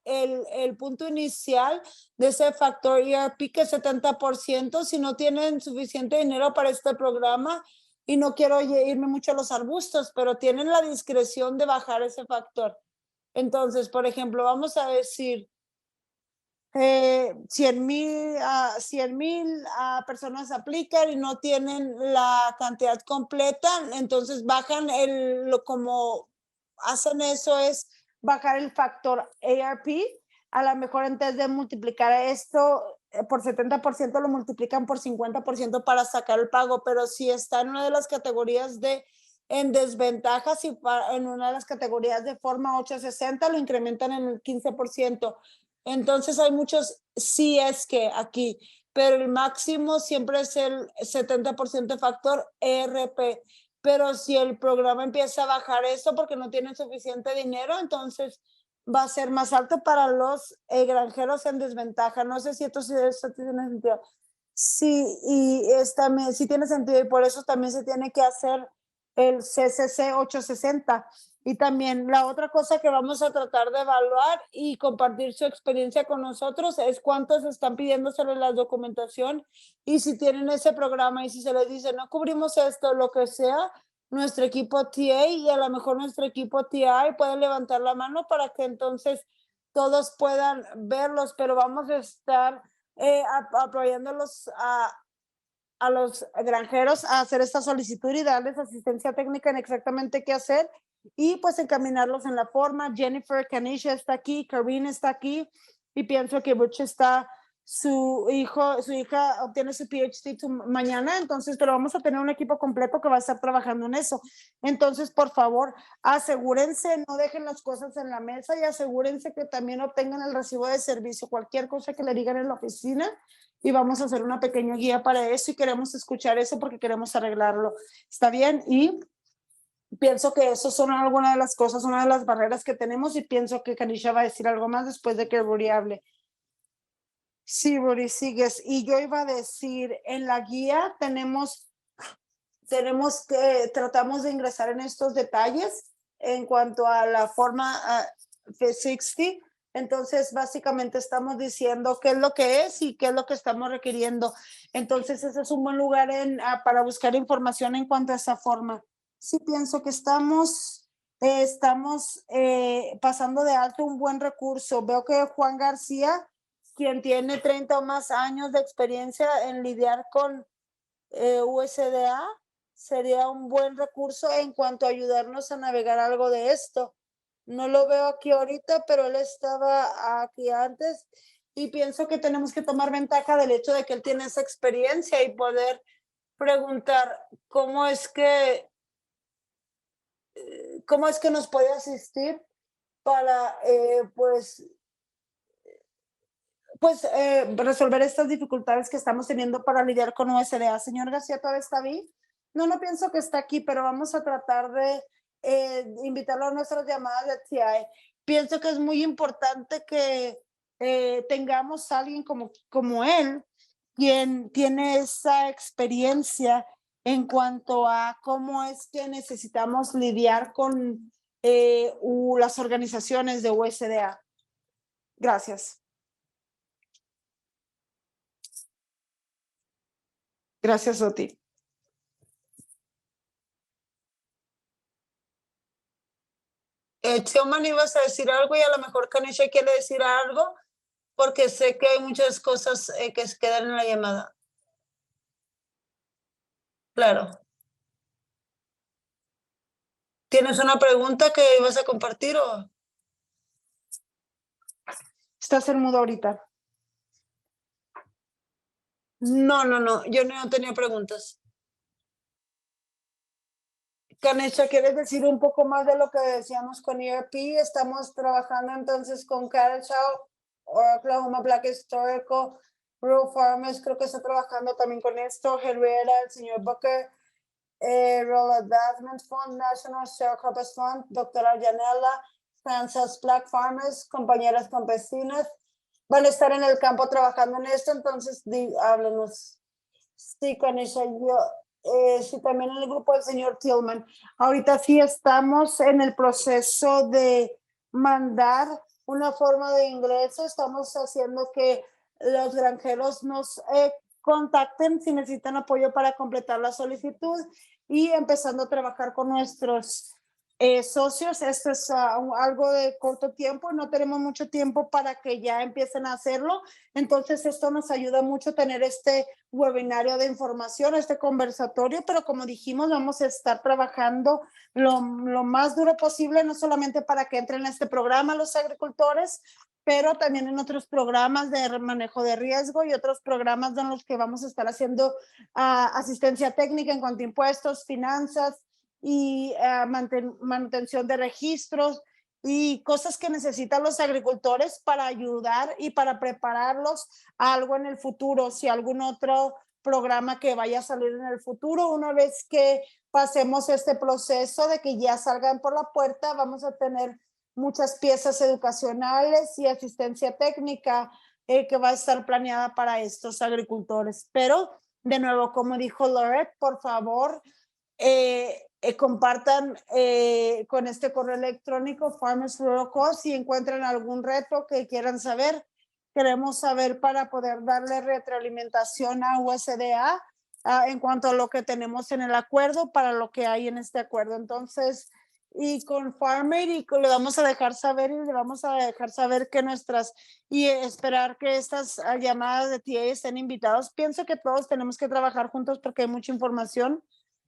A: el punto inicial de ese factor ERP, que es 70%, si no tienen suficiente dinero para este programa, y no quiero irme mucho a los arbustos, pero tienen la discreción de bajar ese factor. Entonces, por ejemplo, vamos a decir 100,000 personas aplican y no tienen la cantidad completa, entonces bajan como hacen eso es bajar el factor ARP. A lo mejor en vez de multiplicar esto por 70%, lo multiplican por 50% para sacar el pago, pero si está en una de las categorías en desventajas, y en una de las categorías de forma 860, lo incrementan en el 15%. Entonces hay muchos sí es que aquí, pero el máximo siempre es el 70% factor ERP. Pero si el programa empieza a bajar eso porque no tienen suficiente dinero, entonces va a ser más alto para los granjeros en desventaja. No sé si esto tiene sentido. Sí, y sí tiene sentido, y por eso también se tiene que hacer el CCC 860. Y también la otra cosa que vamos a tratar de evaluar y compartir su experiencia con nosotros es cuántos están pidiendo sobre la documentación, y si tienen ese programa, y si se les dice no cubrimos esto, lo que sea, nuestro equipo TA y a lo mejor nuestro equipo TI puede levantar la mano para que entonces todos puedan verlos, pero vamos a estar apoyándolos a los granjeros a hacer esta solicitud y darles asistencia técnica en exactamente qué hacer y pues encaminarlos en la forma. Jennifer Canisha está aquí, Karine está aquí y pienso que Butch está, su hija obtiene su PhD mañana, entonces, pero vamos a tener un equipo completo que va a estar trabajando en eso. Entonces, por favor, asegúrense, no dejen las cosas en la mesa y asegúrense que también obtengan el recibo de servicio, cualquier cosa que le digan en la oficina, y vamos a hacer una pequeña guía para eso y queremos escuchar eso porque queremos arreglarlo. ¿Está bien? Y pienso que eso son algunas de las cosas, una de las barreras que tenemos y pienso que Kanisha va a decir algo más después de que Rudy hable. Sí, Rudy, sigues. Y yo iba a decir, en la guía tenemos que, tratamos de ingresar en estos detalles en cuanto a la forma F60. Entonces, básicamente estamos diciendo qué es lo que es y qué es lo que estamos requiriendo. Entonces, ese es un buen lugar para buscar información en cuanto a esa forma. Sí, pienso que estamos pasando de alto un buen recurso. Veo que Juan García, quien tiene 30 o más años de experiencia en lidiar con USDA, sería un buen recurso en cuanto a ayudarnos a navegar algo de esto. No lo veo aquí ahorita, pero él estaba aquí antes y pienso que tenemos que tomar ventaja del hecho de que él tiene esa experiencia y poder preguntar cómo es que nos puede asistir para resolver estas dificultades que estamos teniendo para lidiar con USDA. Señor García, ¿todavía está bien? No pienso que está aquí, pero vamos a tratar de invitarlo a nuestras llamadas de TI. Pienso que es muy importante que tengamos a alguien como él, quien tiene esa experiencia en cuanto a cómo es que necesitamos lidiar con las organizaciones de USDA. Gracias. Gracias, Oti. Tillman, ibas a decir algo y a lo mejor Kanisha quiere decir algo porque sé que hay muchas cosas que se quedan en la llamada. Claro. ¿Tienes una pregunta que ibas a compartir o? Estás en mudo ahorita. No, yo no tenía preguntas. Kanisha, ¿quieres decir un poco más de lo que decíamos con ERP? Estamos trabajando entonces con Cattle Shop, Oklahoma Black Historical, Rural Farmers, creo que está trabajando también con esto, Henrietta, el señor Booker, Rural Advancement Fund, National Sharecroppers Fund, doctora Janela, Kansas Black Farmers, compañeras campesinas, van a estar en el campo trabajando en esto, entonces háblenos. Sí, Kanisha, sí, también en el grupo del señor Tillman. Ahorita sí estamos en el proceso de mandar una forma de ingreso. Estamos haciendo que los granjeros nos contacten si necesitan apoyo para completar la solicitud y empezando a trabajar con nuestros socios. Esto es algo de corto tiempo, no tenemos mucho tiempo para que ya empiecen a hacerlo. Entonces esto nos ayuda mucho tener este webinario de información, este conversatorio, pero como dijimos, vamos a estar trabajando lo más duro posible, no solamente para que entren a este programa los agricultores, pero también en otros programas de manejo de riesgo y otros programas en los que vamos a estar haciendo asistencia técnica en cuanto a impuestos, finanzas y manutención de registros y cosas que necesitan los agricultores para ayudar y para prepararlos a algo en el futuro, si algún otro programa que vaya a salir en el futuro. Una vez que pasemos este proceso de que ya salgan por la puerta, vamos a tener muchas piezas educacionales y asistencia técnica que va a estar planeada para estos agricultores. Pero, de nuevo, como dijo Lorette, por favor, compartan con este correo electrónico Farmers Rural Cost si encuentran algún reto que quieran saber. Queremos saber para poder darle retroalimentación a USDA en cuanto a lo que tenemos en el acuerdo para lo que hay en este acuerdo. Entonces, y con Farmer y le vamos a dejar saber y le vamos a dejar saber que esperar que estas llamadas de TA estén invitados. Pienso que todos tenemos que trabajar juntos porque hay mucha información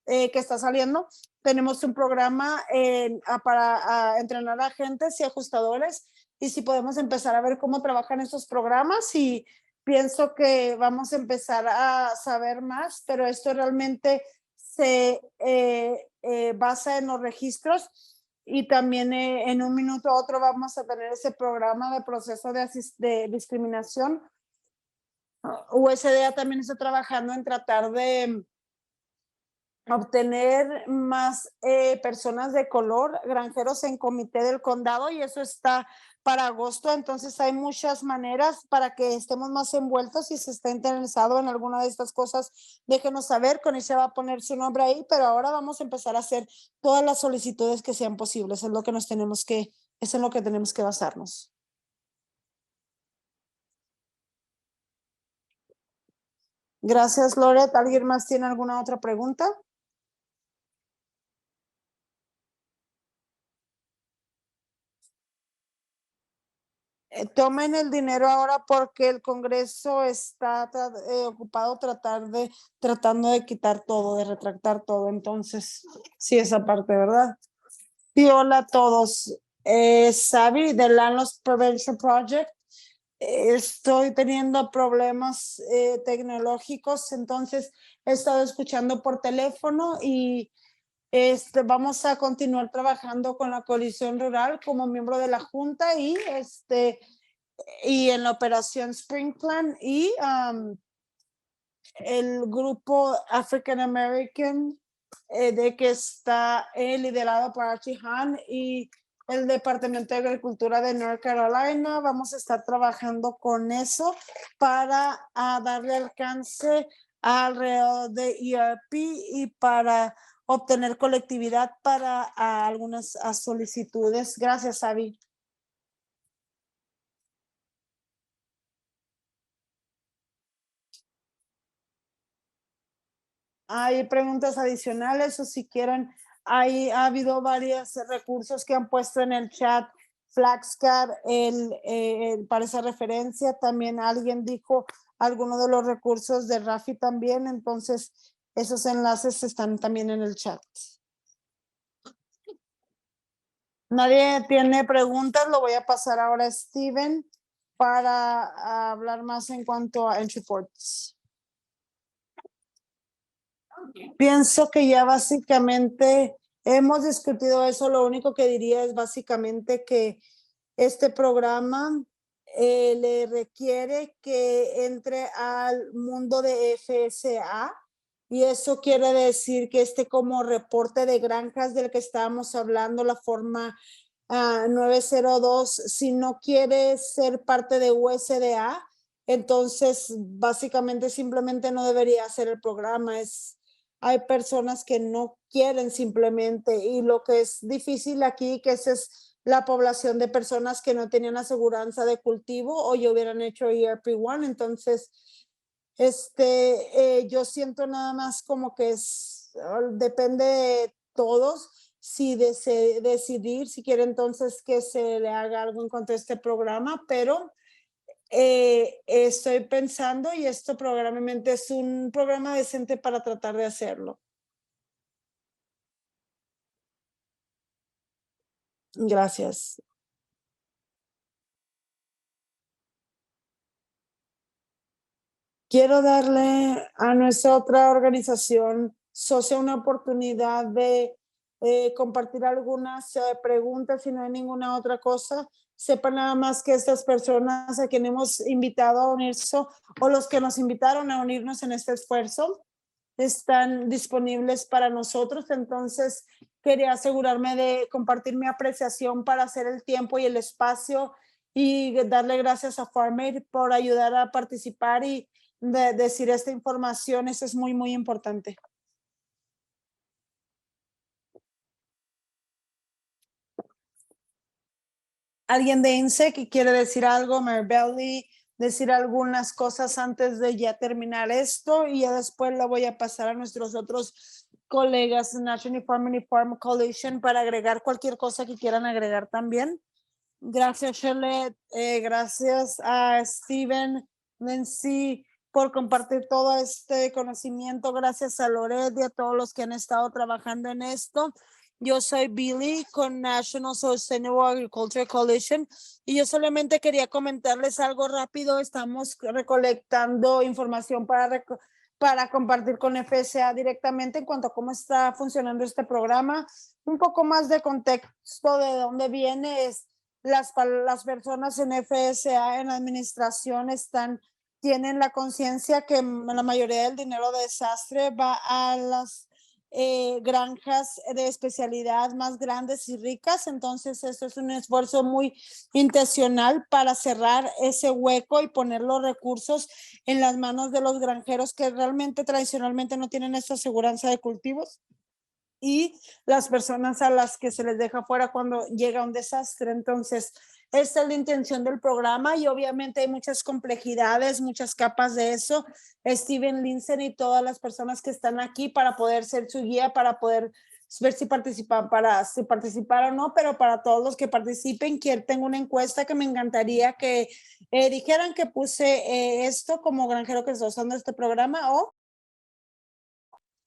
A: que está saliendo. Tenemos un programa para entrenar a agentes y ajustadores y si podemos empezar a ver cómo trabajan estos programas y pienso que vamos a empezar a saber más, pero esto realmente se basa en los registros y también en un minuto a otro vamos a tener ese programa de proceso de discriminación. USDA también está trabajando en tratar de obtener más personas de color, granjeros en comité del condado y eso está para agosto, entonces hay muchas maneras para que estemos más envueltos. Si se está interesado en alguna de estas cosas, déjenos saber, Conisha va a poner su nombre ahí, pero ahora vamos a empezar a hacer todas las solicitudes que sean posibles, es lo que es en lo que tenemos que basarnos. Gracias, Loret. ¿Alguien más tiene alguna otra pregunta? Tomen el dinero ahora porque el Congreso está ocupado tratando de quitar todo, de retractar todo. Entonces, sí, esa parte, ¿verdad? Sí, hola a todos. Sabi, del Landloss Prevention Project. Estoy teniendo problemas tecnológicos, entonces he estado escuchando por teléfono y vamos a continuar trabajando con la coalición rural como miembro de la junta y en la operación Spring Plan y el grupo African American de que está liderado por Archie Hahn y el Departamento de Agricultura de North Carolina. Vamos a estar trabajando con eso para darle alcance alrededor de ERP y para obtener colectividad para algunas solicitudes. Gracias, Abby. Hay preguntas adicionales o si quieren, ha habido varios recursos que han puesto en el chat. Flaxcar, para esa referencia, también alguien dijo alguno de los recursos de Rafi también, entonces esos enlaces están también en el chat. Nadie tiene preguntas, lo voy a pasar ahora a Steven para hablar más en cuanto a entry reports. Pienso que ya básicamente hemos discutido eso. Lo único que diría es básicamente que este programa le requiere que entre al mundo de FSA y eso quiere decir que como reporte de granjas del que estábamos hablando, la forma 902, si no quiere ser parte de USDA, entonces básicamente simplemente no debería hacer el programa. Hay personas que no quieren simplemente y lo que es difícil aquí que es la población de personas que no tenían aseguranza de cultivo o ya hubieran hecho ERP1, entonces yo siento nada más como que depende de todos si decidir si quiere entonces que se le haga algo en cuanto a este programa, pero estoy pensando y esto probablemente es un programa decente para tratar de hacerlo. Gracias. Quiero darle a nuestra otra organización socia una oportunidad de compartir algunas preguntas. Si no hay ninguna otra cosa, sepan nada más que estas personas a quien hemos invitado a unirse o los que nos invitaron a unirnos en este esfuerzo están disponibles para nosotros. Entonces, quería asegurarme de compartir mi apreciación para hacer el tiempo y el espacio y darle gracias a Farmer por ayudar a participar y decir esta información. Eso es muy, muy importante. ¿Alguien de INSE que quiere decir algo? Maribelli, decir algunas cosas antes de ya terminar esto y ya después la voy a pasar a nuestros otros colegas de National Farm Coalition para agregar cualquier cosa que quieran agregar también. Gracias, Charlotte. Gracias a Steven, Nancy, por compartir todo este conocimiento. Gracias a Loret y a todos los que han estado trabajando en esto. Yo soy Billy con National Sustainable Agriculture Coalition y yo solamente quería comentarles algo rápido. Estamos recolectando información para compartir con FSA directamente en cuanto a cómo está funcionando este programa. Un poco más de contexto de dónde viene es las personas en FSA, en administración, tienen la conciencia que la mayoría del dinero de desastre va a las granjas de especialidad más grandes y ricas. Entonces, esto es un esfuerzo muy intencional para cerrar ese hueco y poner los recursos en las manos de los granjeros que realmente tradicionalmente no tienen esa aseguranza de cultivos y las personas a las que se les deja fuera cuando llega un desastre. Entonces, esta es la intención del programa y obviamente hay muchas complejidades, muchas capas de eso. Steven Lindsay y todas las personas que están aquí para poder ser su guía, para poder ver si participan, si participar o no, pero para todos los que participen, tengo una encuesta que me encantaría que dijeran que puse esto como granjero que está usando este programa o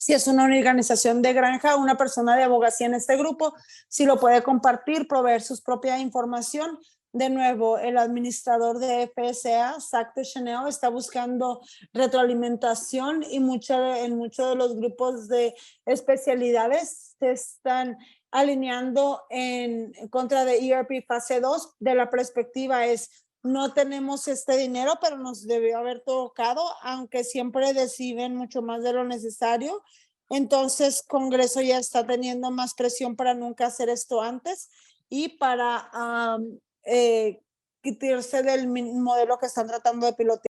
A: si es una organización de granja, una persona de abogacía en este grupo, si lo puede compartir, proveer su propia información. De nuevo, el administrador de FSA, Zach Deschanel, está buscando retroalimentación y en muchos de los grupos de especialidades se están alineando en contra de ERP fase 2. De la perspectiva es, no tenemos este dinero, pero nos debió haber tocado, aunque siempre reciben mucho más de lo necesario. Entonces, Congreso ya está teniendo más presión para nunca hacer esto antes y para quitarse del modelo que están tratando de pilotear.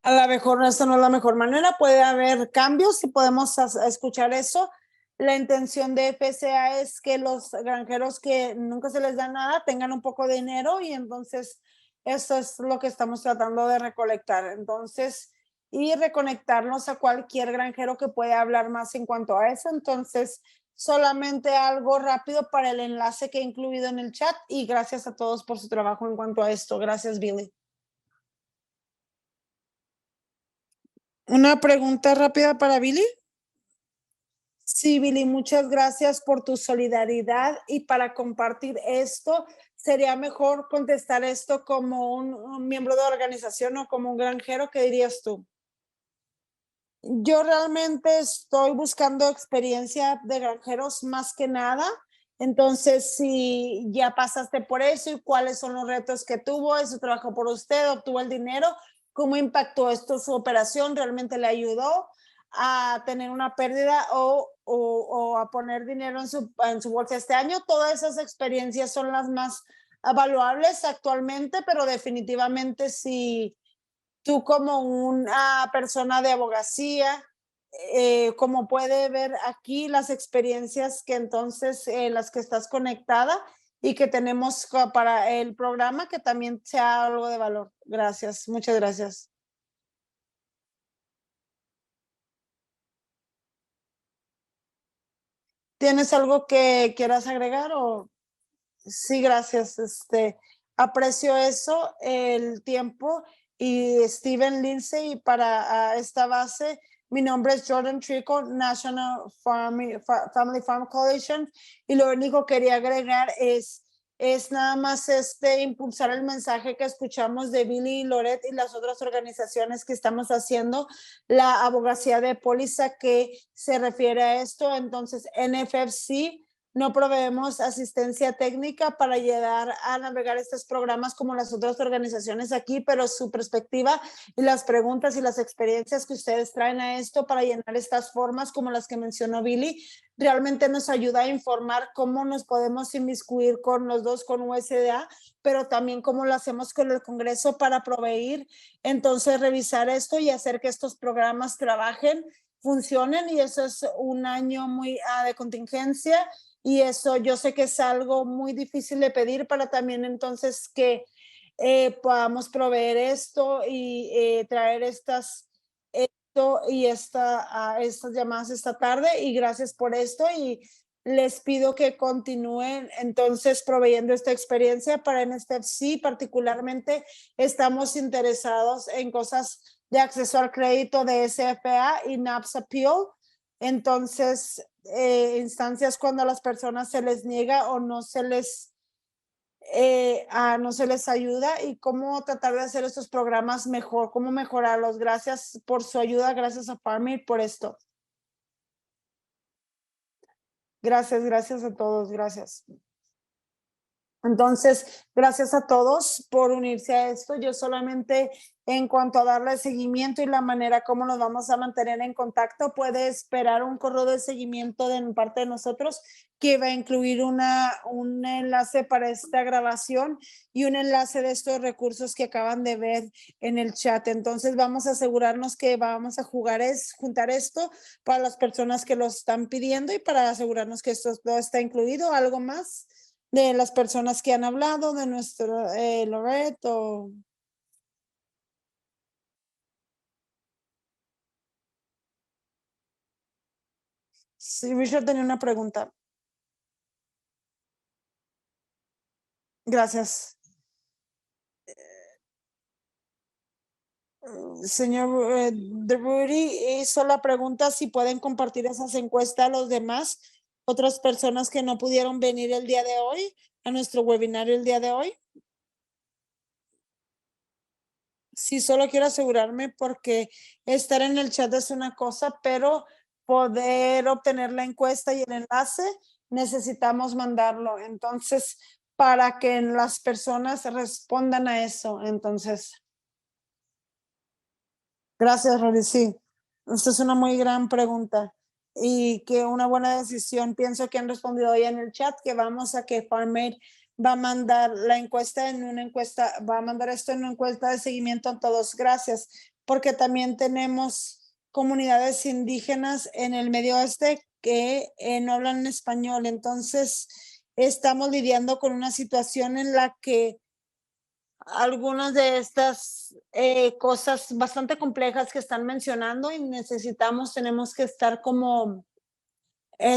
A: A lo mejor esta no es la mejor manera, puede haber cambios y podemos escuchar eso. La intención de FSA es que los granjeros que nunca se les da nada tengan un poco de dinero y entonces eso es lo que estamos tratando de recolectar. Entonces, y reconectarnos a cualquier granjero que pueda hablar más en cuanto a eso. Entonces, solamente algo rápido para el enlace que he incluido en el chat y gracias a todos por su trabajo en cuanto a esto. Gracias, Billy. Una pregunta rápida para Billy. Sí, Billy, muchas gracias por tu solidaridad y para compartir esto. Sería mejor contestar esto como un miembro de organización o como un granjero. ¿Qué dirías tú? Yo realmente estoy buscando experiencia de granjeros más que nada. Entonces, si ya pasaste por eso y cuáles son los retos que tuvo, eso trabajó por usted, obtuvo el dinero, cómo impactó esto su operación, realmente le ayudó a tener una pérdida o a poner dinero en su bolsa este año. Todas esas experiencias son las más valuables actualmente, pero definitivamente si tú como una persona de abogacía, como puede ver aquí las experiencias que entonces las que estás conectada y que tenemos para el programa que también sea algo de valor. Gracias, muchas gracias. ¿Tienes algo que quieras agregar o? Sí, gracias. Aprecio eso, el tiempo y Steven Lindsay para esta base. Mi nombre es Jordan Trico, National Family Farm Coalition y lo único que quería agregar es nada más impulsar el mensaje que escuchamos de Billy y Loret y las otras organizaciones que estamos haciendo, la abogacía de póliza que se refiere a esto. Entonces, NFFC no proveemos asistencia técnica para ayudar a navegar estos programas como las otras organizaciones aquí, pero su perspectiva y las preguntas y las experiencias que ustedes traen a esto para llenar estas formas como las que mencionó Billy, realmente nos ayuda a informar cómo nos podemos inmiscuir con los dos, con USDA, pero también cómo lo hacemos con el Congreso para proveer, entonces revisar esto y hacer que estos programas trabajen, funcionen y eso es un año muy de contingencia y eso yo sé que es algo muy difícil de pedir para también entonces que podamos proveer esto y traer estas y estas llamadas esta tarde y gracias por esto y les pido que continúen entonces proveyendo esta experiencia para NSTFC. Particularmente estamos interesados en cosas de acceso al crédito de SFA y NAPS Appeal. Entonces, instancias cuando a las personas se les niega o no se les ayuda y cómo tratar de hacer estos programas mejor, cómo mejorarlos. Gracias por su ayuda, gracias a Farmir por esto. Gracias a todos, gracias. Entonces, gracias a todos por unirse a esto. Yo solamente en cuanto a darle seguimiento y la manera como nos vamos a mantener en contacto, puede esperar un correo de seguimiento de parte de nosotros que va a incluir un enlace para esta grabación y un enlace de estos recursos que acaban de ver en el chat. Entonces, vamos a asegurarnos que vamos a juntar esto para las personas que lo están pidiendo y para asegurarnos que esto todo está incluido. ¿Algo más de las personas que han hablado, de nuestro Loreto? Sí, Richard tenía una pregunta. Gracias. Señor de Rudy hizo la pregunta si pueden compartir esas encuestas a los demás, otras personas que no pudieron venir el día de hoy, a nuestro webinario el día de hoy. Sí, solo quiero asegurarme porque estar en el chat es una cosa, pero poder obtener la encuesta y el enlace, necesitamos mandarlo. Entonces, para que las personas respondan a eso. Entonces, gracias, Rory. Sí, esta es una muy gran pregunta y que una buena decisión. Pienso que han respondido hoy en el chat que vamos a que Farmate va a mandar la encuesta va a mandar esto en una encuesta de seguimiento a todos. Gracias, porque también tenemos comunidades indígenas en el medio oeste que no hablan español. Entonces, estamos lidiando con una situación en la que algunas de estas cosas bastante complejas que están mencionando y tenemos que estar como,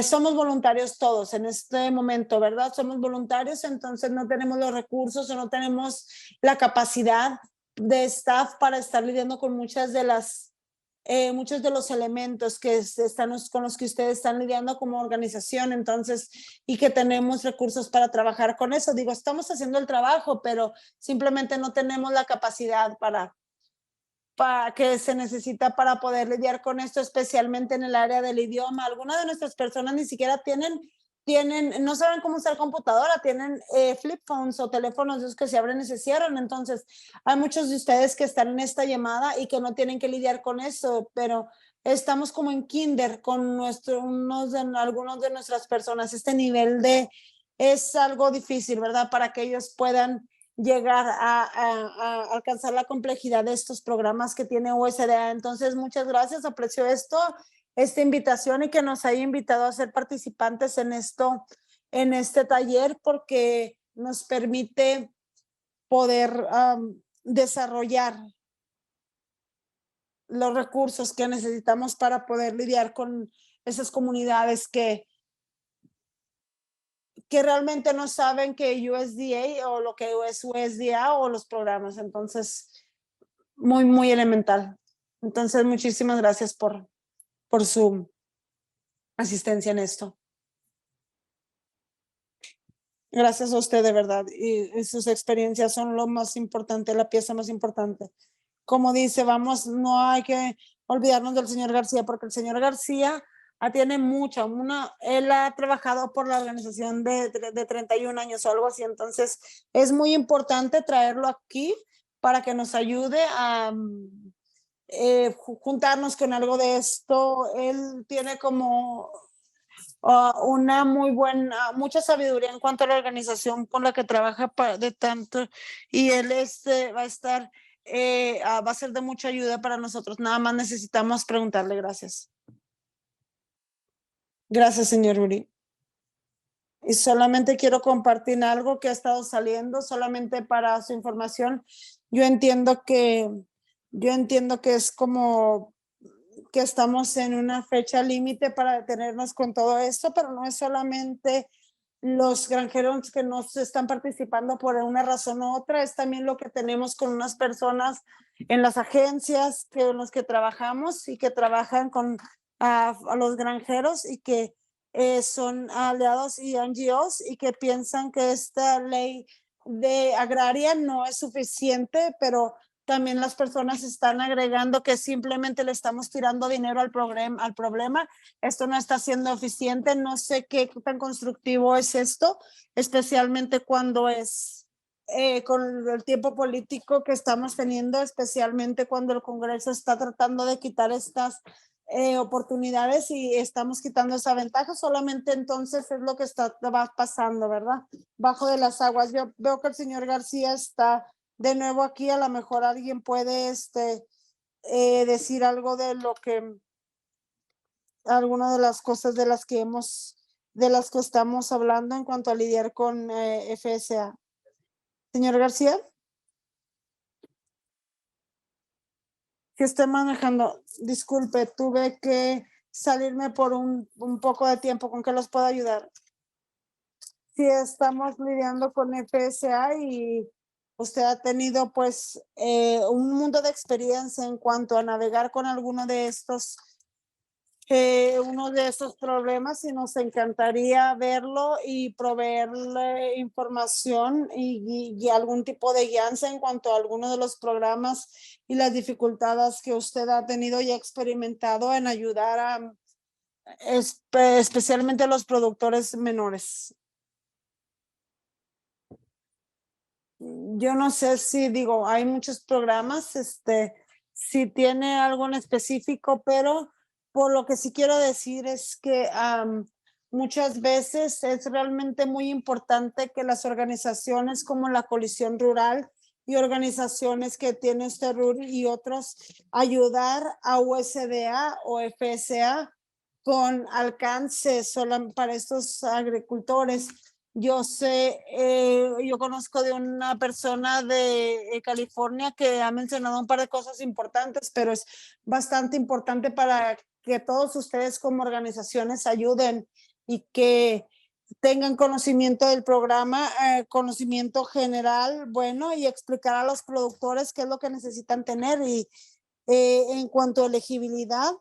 A: somos voluntarios todos en este momento, ¿verdad? Somos voluntarios, entonces no tenemos los recursos o no tenemos la capacidad de staff para estar lidiando con muchos de los elementos con los que ustedes están lidiando como organización, entonces, y que tenemos recursos para trabajar con eso. Digo, estamos haciendo el trabajo, pero simplemente no tenemos la capacidad para que se necesita para poder lidiar con esto, especialmente en el área del idioma. Algunas de nuestras personas ni siquiera no saben cómo usar computadora, tienen flip phones o teléfonos de esos que se abren y se cierran. Entonces, hay muchos de ustedes que están en esta llamada y que no tienen que lidiar con eso, pero estamos como en kinder con algunos de nuestras personas. Este nivel es algo difícil, ¿verdad? Para que ellos puedan llegar a alcanzar la complejidad de estos programas que tiene USDA. Entonces, muchas gracias, aprecio esta invitación y que nos haya invitado a ser participantes en este taller, porque nos permite poder desarrollar los recursos que necesitamos para poder lidiar con esas comunidades que realmente no saben que USDA o lo que es USDA o los programas. Entonces, muy, muy elemental. Entonces, muchísimas gracias por su asistencia en esto. Gracias a usted, de verdad. Y sus experiencias son lo más importante, la pieza más importante. Como dice, no hay que olvidarnos del señor García, porque el señor García tiene él ha trabajado por la organización de 31 años o algo así. Entonces, es muy importante traerlo aquí para que nos ayude a juntarnos con algo de esto. Él tiene como una mucha sabiduría en cuanto a la organización con la que trabaja de tanto, y él va a estar, va a ser de mucha ayuda para nosotros. Nada más necesitamos preguntarle. Gracias. Gracias, señor Uri. Y solamente quiero compartir algo que ha estado saliendo, solamente para su información. Yo entiendo que es como que estamos en una fecha límite para detenernos con todo esto, pero no es solamente los granjeros que no están participando por una razón u otra, es también lo que tenemos con unas personas en las agencias en las que trabajamos y que trabajan con a los granjeros y que son aliados y NGOs y que piensan que esta ley de agraria no es suficiente, pero también las personas están agregando que simplemente le estamos tirando dinero al problema. Esto no está siendo eficiente. No sé qué tan constructivo es esto, especialmente cuando es con el tiempo político que estamos teniendo, especialmente cuando el Congreso está tratando de quitar estas oportunidades y estamos quitando esa ventaja. Solamente entonces es lo que va pasando, ¿verdad? Bajo de las aguas. Yo veo que el señor García está de nuevo aquí. A lo mejor alguien puede decir algo de lo que, alguna de las cosas de las que estamos hablando en cuanto a lidiar con FSA. Señor García. Que estoy manejando. Disculpe, tuve que salirme por un poco de tiempo. ¿Con qué los puedo ayudar? Sí, estamos lidiando con FSA y usted ha tenido pues un mundo de experiencia en cuanto a navegar con alguno de estos problemas y nos encantaría verlo y proveerle información y algún tipo de guianza en cuanto a alguno de los programas y las dificultades que usted ha tenido y ha experimentado en ayudar a especialmente a los productores menores. Yo no sé si digo, hay muchos programas, si tiene algo en específico, pero por lo que sí quiero decir es que muchas veces es realmente muy importante que las organizaciones como la Coalición Rural y organizaciones que tiene usted RUR y otros ayudar a USDA o FSA con alcance solo para estos agricultores. Yo sé, yo conozco de una persona de California que ha mencionado un par de cosas importantes, pero es bastante importante para que todos ustedes como organizaciones ayuden y que tengan conocimiento del programa, conocimiento general, bueno, y explicar a los productores qué es lo que necesitan tener y en cuanto a elegibilidad,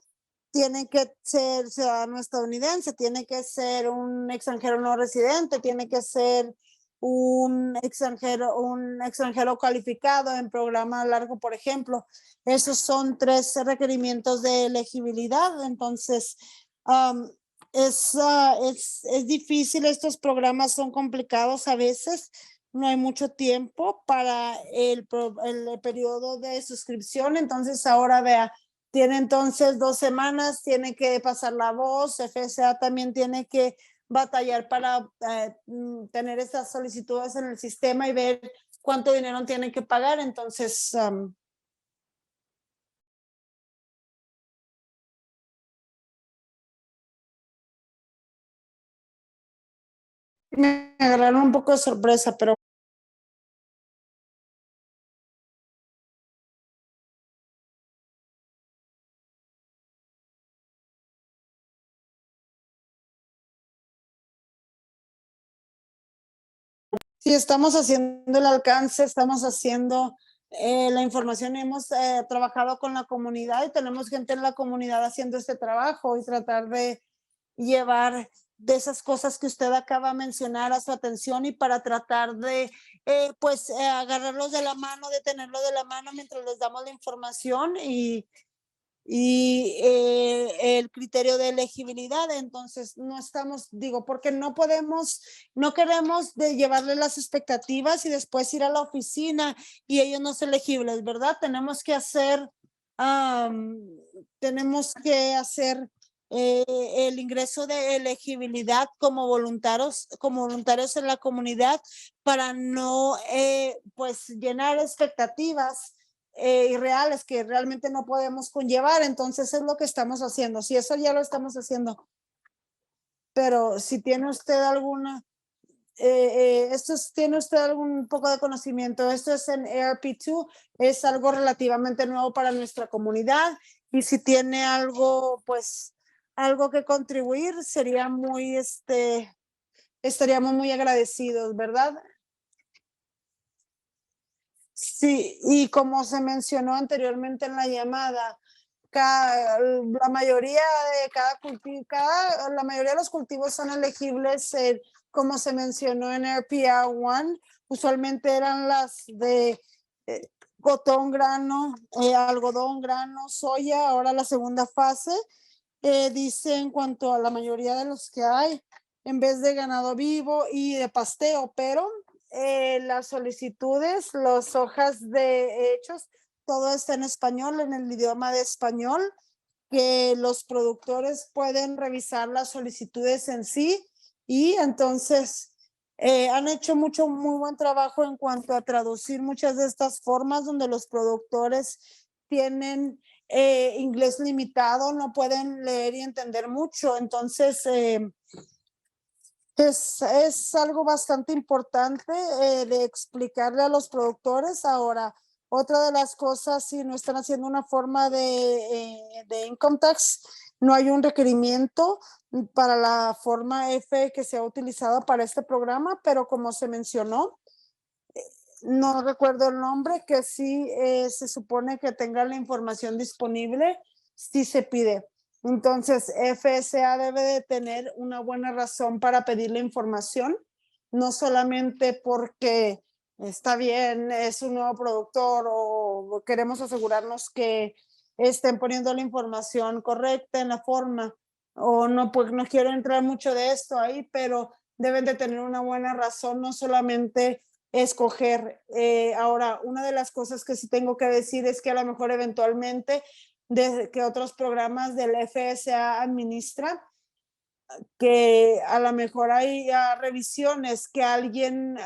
A: tiene que ser ciudadano estadounidense, tiene que ser un extranjero no residente, tiene que ser un extranjero calificado en programa largo, por ejemplo. Esos son 3 requerimientos de elegibilidad. Entonces, es difícil. Estos programas son complicados a veces. No hay mucho tiempo para el periodo de suscripción. Entonces, ahora vea, tiene entonces 2 semanas, tiene que pasar la voz, FSA también tiene que batallar para tener esas solicitudes en el sistema y ver cuánto dinero tienen que pagar. Entonces, me agarraron un poco de sorpresa, pero sí, estamos haciendo el alcance, estamos haciendo la información, hemos trabajado con la comunidad y tenemos gente en la comunidad haciendo este trabajo y tratar de llevar de esas cosas que usted acaba de mencionar a su atención y para tratar de agarrarlos de la mano, de tenerlo de la mano mientras les damos la información y el criterio de elegibilidad. Entonces, no estamos, digo, porque no queremos de llevarle las expectativas y después ir a la oficina y ellos no son elegibles, ¿verdad? Tenemos que hacer el ingreso de elegibilidad como voluntarios en la comunidad para no pues llenar expectativas irreales que realmente no podemos conllevar. Entonces es lo que estamos haciendo. Si eso ya lo estamos haciendo. Pero si tiene usted alguna, tiene usted algún poco de conocimiento, esto es en ARP2, es algo relativamente nuevo para nuestra comunidad y si tiene algo, pues, algo que contribuir, sería muy, estaríamos muy agradecidos, ¿verdad? Sí, y como se mencionó anteriormente en la llamada, la mayoría de cada cultivo, la mayoría de los cultivos son elegibles, como se mencionó en RPR 1, usualmente eran las de cotón, grano, algodón, grano, soya. Ahora la segunda fase dice en cuanto a la mayoría de los que hay, en vez de ganado vivo y de pasteo, pero las solicitudes, las hojas de hechos, todo está en español, en el idioma de español, que los productores pueden revisar las solicitudes en sí, y entonces han hecho muy buen trabajo en cuanto a traducir muchas de estas formas donde los productores tienen inglés limitado, no pueden leer y entender mucho. Entonces, es algo bastante importante de explicarle a los productores. Ahora, otra de las cosas, si no están haciendo una forma de income tax, no hay un requerimiento para la forma F que se ha utilizado para este programa, pero como se mencionó, no recuerdo el nombre, que sí se supone que tenga la información disponible, sí se pide. Entonces, FSA debe de tener una buena razón para pedir la información, no solamente porque está bien, es un nuevo productor o queremos asegurarnos que estén poniendo la información correcta en la forma, o no, pues no quiero entrar mucho de esto ahí, pero deben de tener una buena razón, no solamente escoger. Ahora, una de las cosas que sí tengo que decir es que a lo mejor eventualmente, desde que otros programas del FSA administra, que a lo mejor hay revisiones, que alguien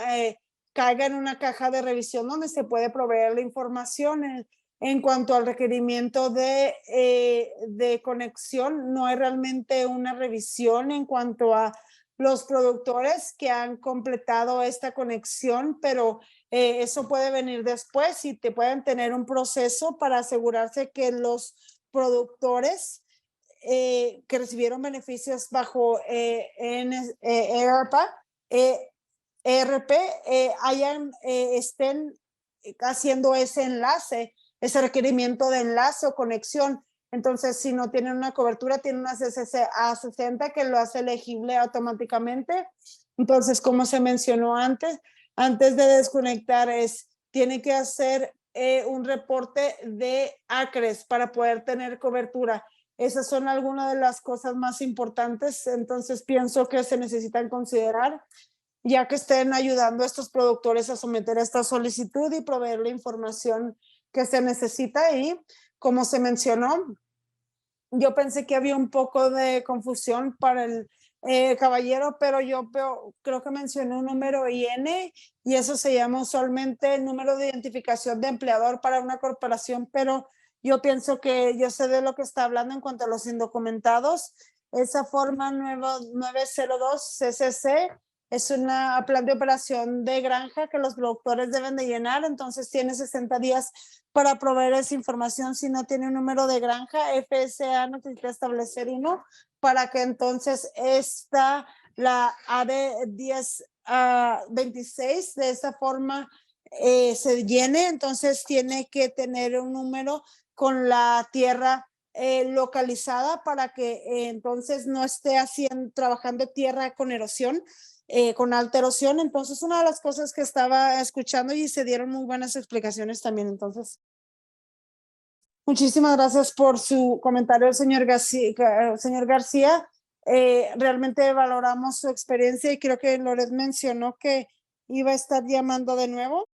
A: caiga en una caja de revisión donde se puede proveer la información en cuanto al requerimiento de conexión. No hay realmente una revisión en cuanto a los productores que han completado esta conexión, pero eso puede venir después y te pueden tener un proceso para asegurarse que los productores que recibieron beneficios bajo ERPA, ERP, estén haciendo ese enlace, ese requerimiento de enlace o conexión. Entonces, si no tienen una cobertura, tienen una CCC A60 que lo hace elegible automáticamente. Entonces, como se mencionó antes de desconectar, tiene que hacer un reporte de acres para poder tener cobertura. Esas son algunas de las cosas más importantes. Entonces, pienso que se necesitan considerar, ya que estén ayudando a estos productores a someter esta solicitud y proveer la información que se necesita. Y como se mencionó, yo pensé que había un poco de confusión para el caballero, pero yo creo que mencionó un número IN, y eso se llama usualmente el número de identificación de empleador para una corporación, pero yo pienso que yo sé de lo que está hablando en cuanto a los indocumentados. Esa forma 902 CCC es una plan de operación de granja que los productores deben de llenar. Entonces tiene 60 días para proveer esa información. Si no tiene un número de granja, FSA necesita establecer uno para que entonces la AD 1026 de esta forma se llene. Entonces tiene que tener un número con la tierra localizada para que entonces no esté trabajando tierra con erosión, con alta erosión. Entonces, una de las cosas que estaba escuchando, y se dieron muy buenas explicaciones también. Entonces, muchísimas gracias por su comentario, señor García. Realmente valoramos su experiencia, y creo que Loret mencionó que iba a estar llamando de nuevo.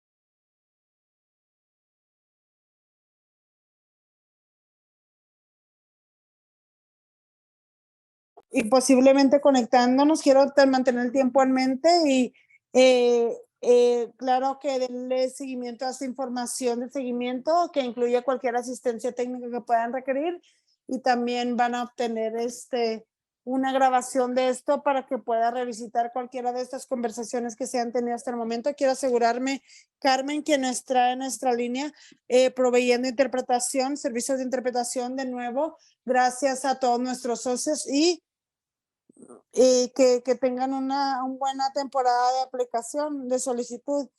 A: Y posiblemente conectándonos. Quiero mantener el tiempo en mente y claro que denle seguimiento a esta información de seguimiento, que incluye cualquier asistencia técnica que puedan requerir, y también van a obtener una grabación de esto para que pueda revisitar cualquiera de estas conversaciones que se han tenido hasta el momento. Quiero asegurarme, Carmen, que nos trae nuestra línea proveyendo interpretación, servicios de interpretación de nuevo, gracias a todos nuestros socios y que tengan una buena temporada de aplicación, de solicitud.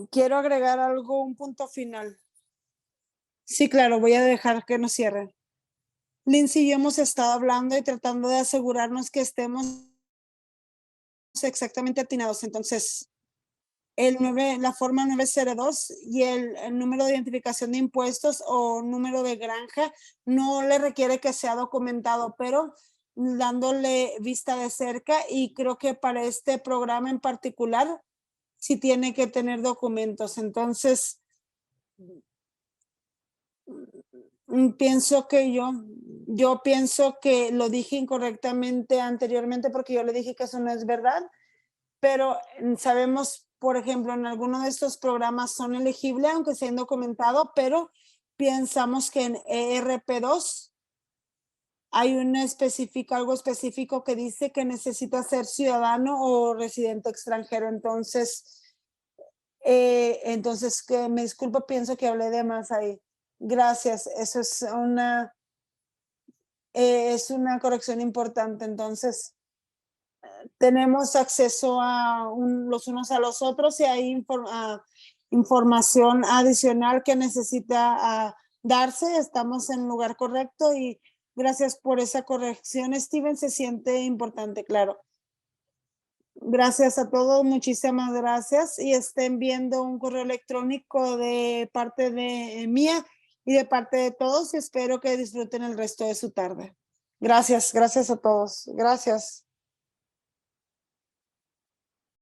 A: Quiero agregar algo, un punto final. Sí, claro, voy a dejar que nos cierren. Lindsay y yo hemos estado hablando y tratando de asegurarnos que estemos exactamente atinados. Entonces, la forma 902 y el número de identificación de impuestos o número de granja no le requiere que sea documentado, pero dándole vista de cerca, y creo que para este programa en particular sí tiene que tener documentos. Entonces, pienso que yo pienso que lo dije incorrectamente anteriormente porque yo le dije que eso no es verdad, pero sabemos, por ejemplo, en alguno de estos programas son elegibles, aunque sea indocumentado, pero pensamos que en ERP2 hay algo específico que dice que necesita ser ciudadano o residente extranjero. Entonces, que me disculpo, pienso que hablé de más ahí. Gracias, eso es una corrección importante. Entonces, tenemos acceso a los unos a los otros y hay información adicional que necesita darse. Estamos en el lugar correcto y gracias por esa corrección, Steven. Se siente importante, claro. Gracias a todos, muchísimas gracias, y estén viendo un correo electrónico de parte de mía y de parte de todos, y espero que disfruten el resto de su tarde. Gracias a todos. Gracias.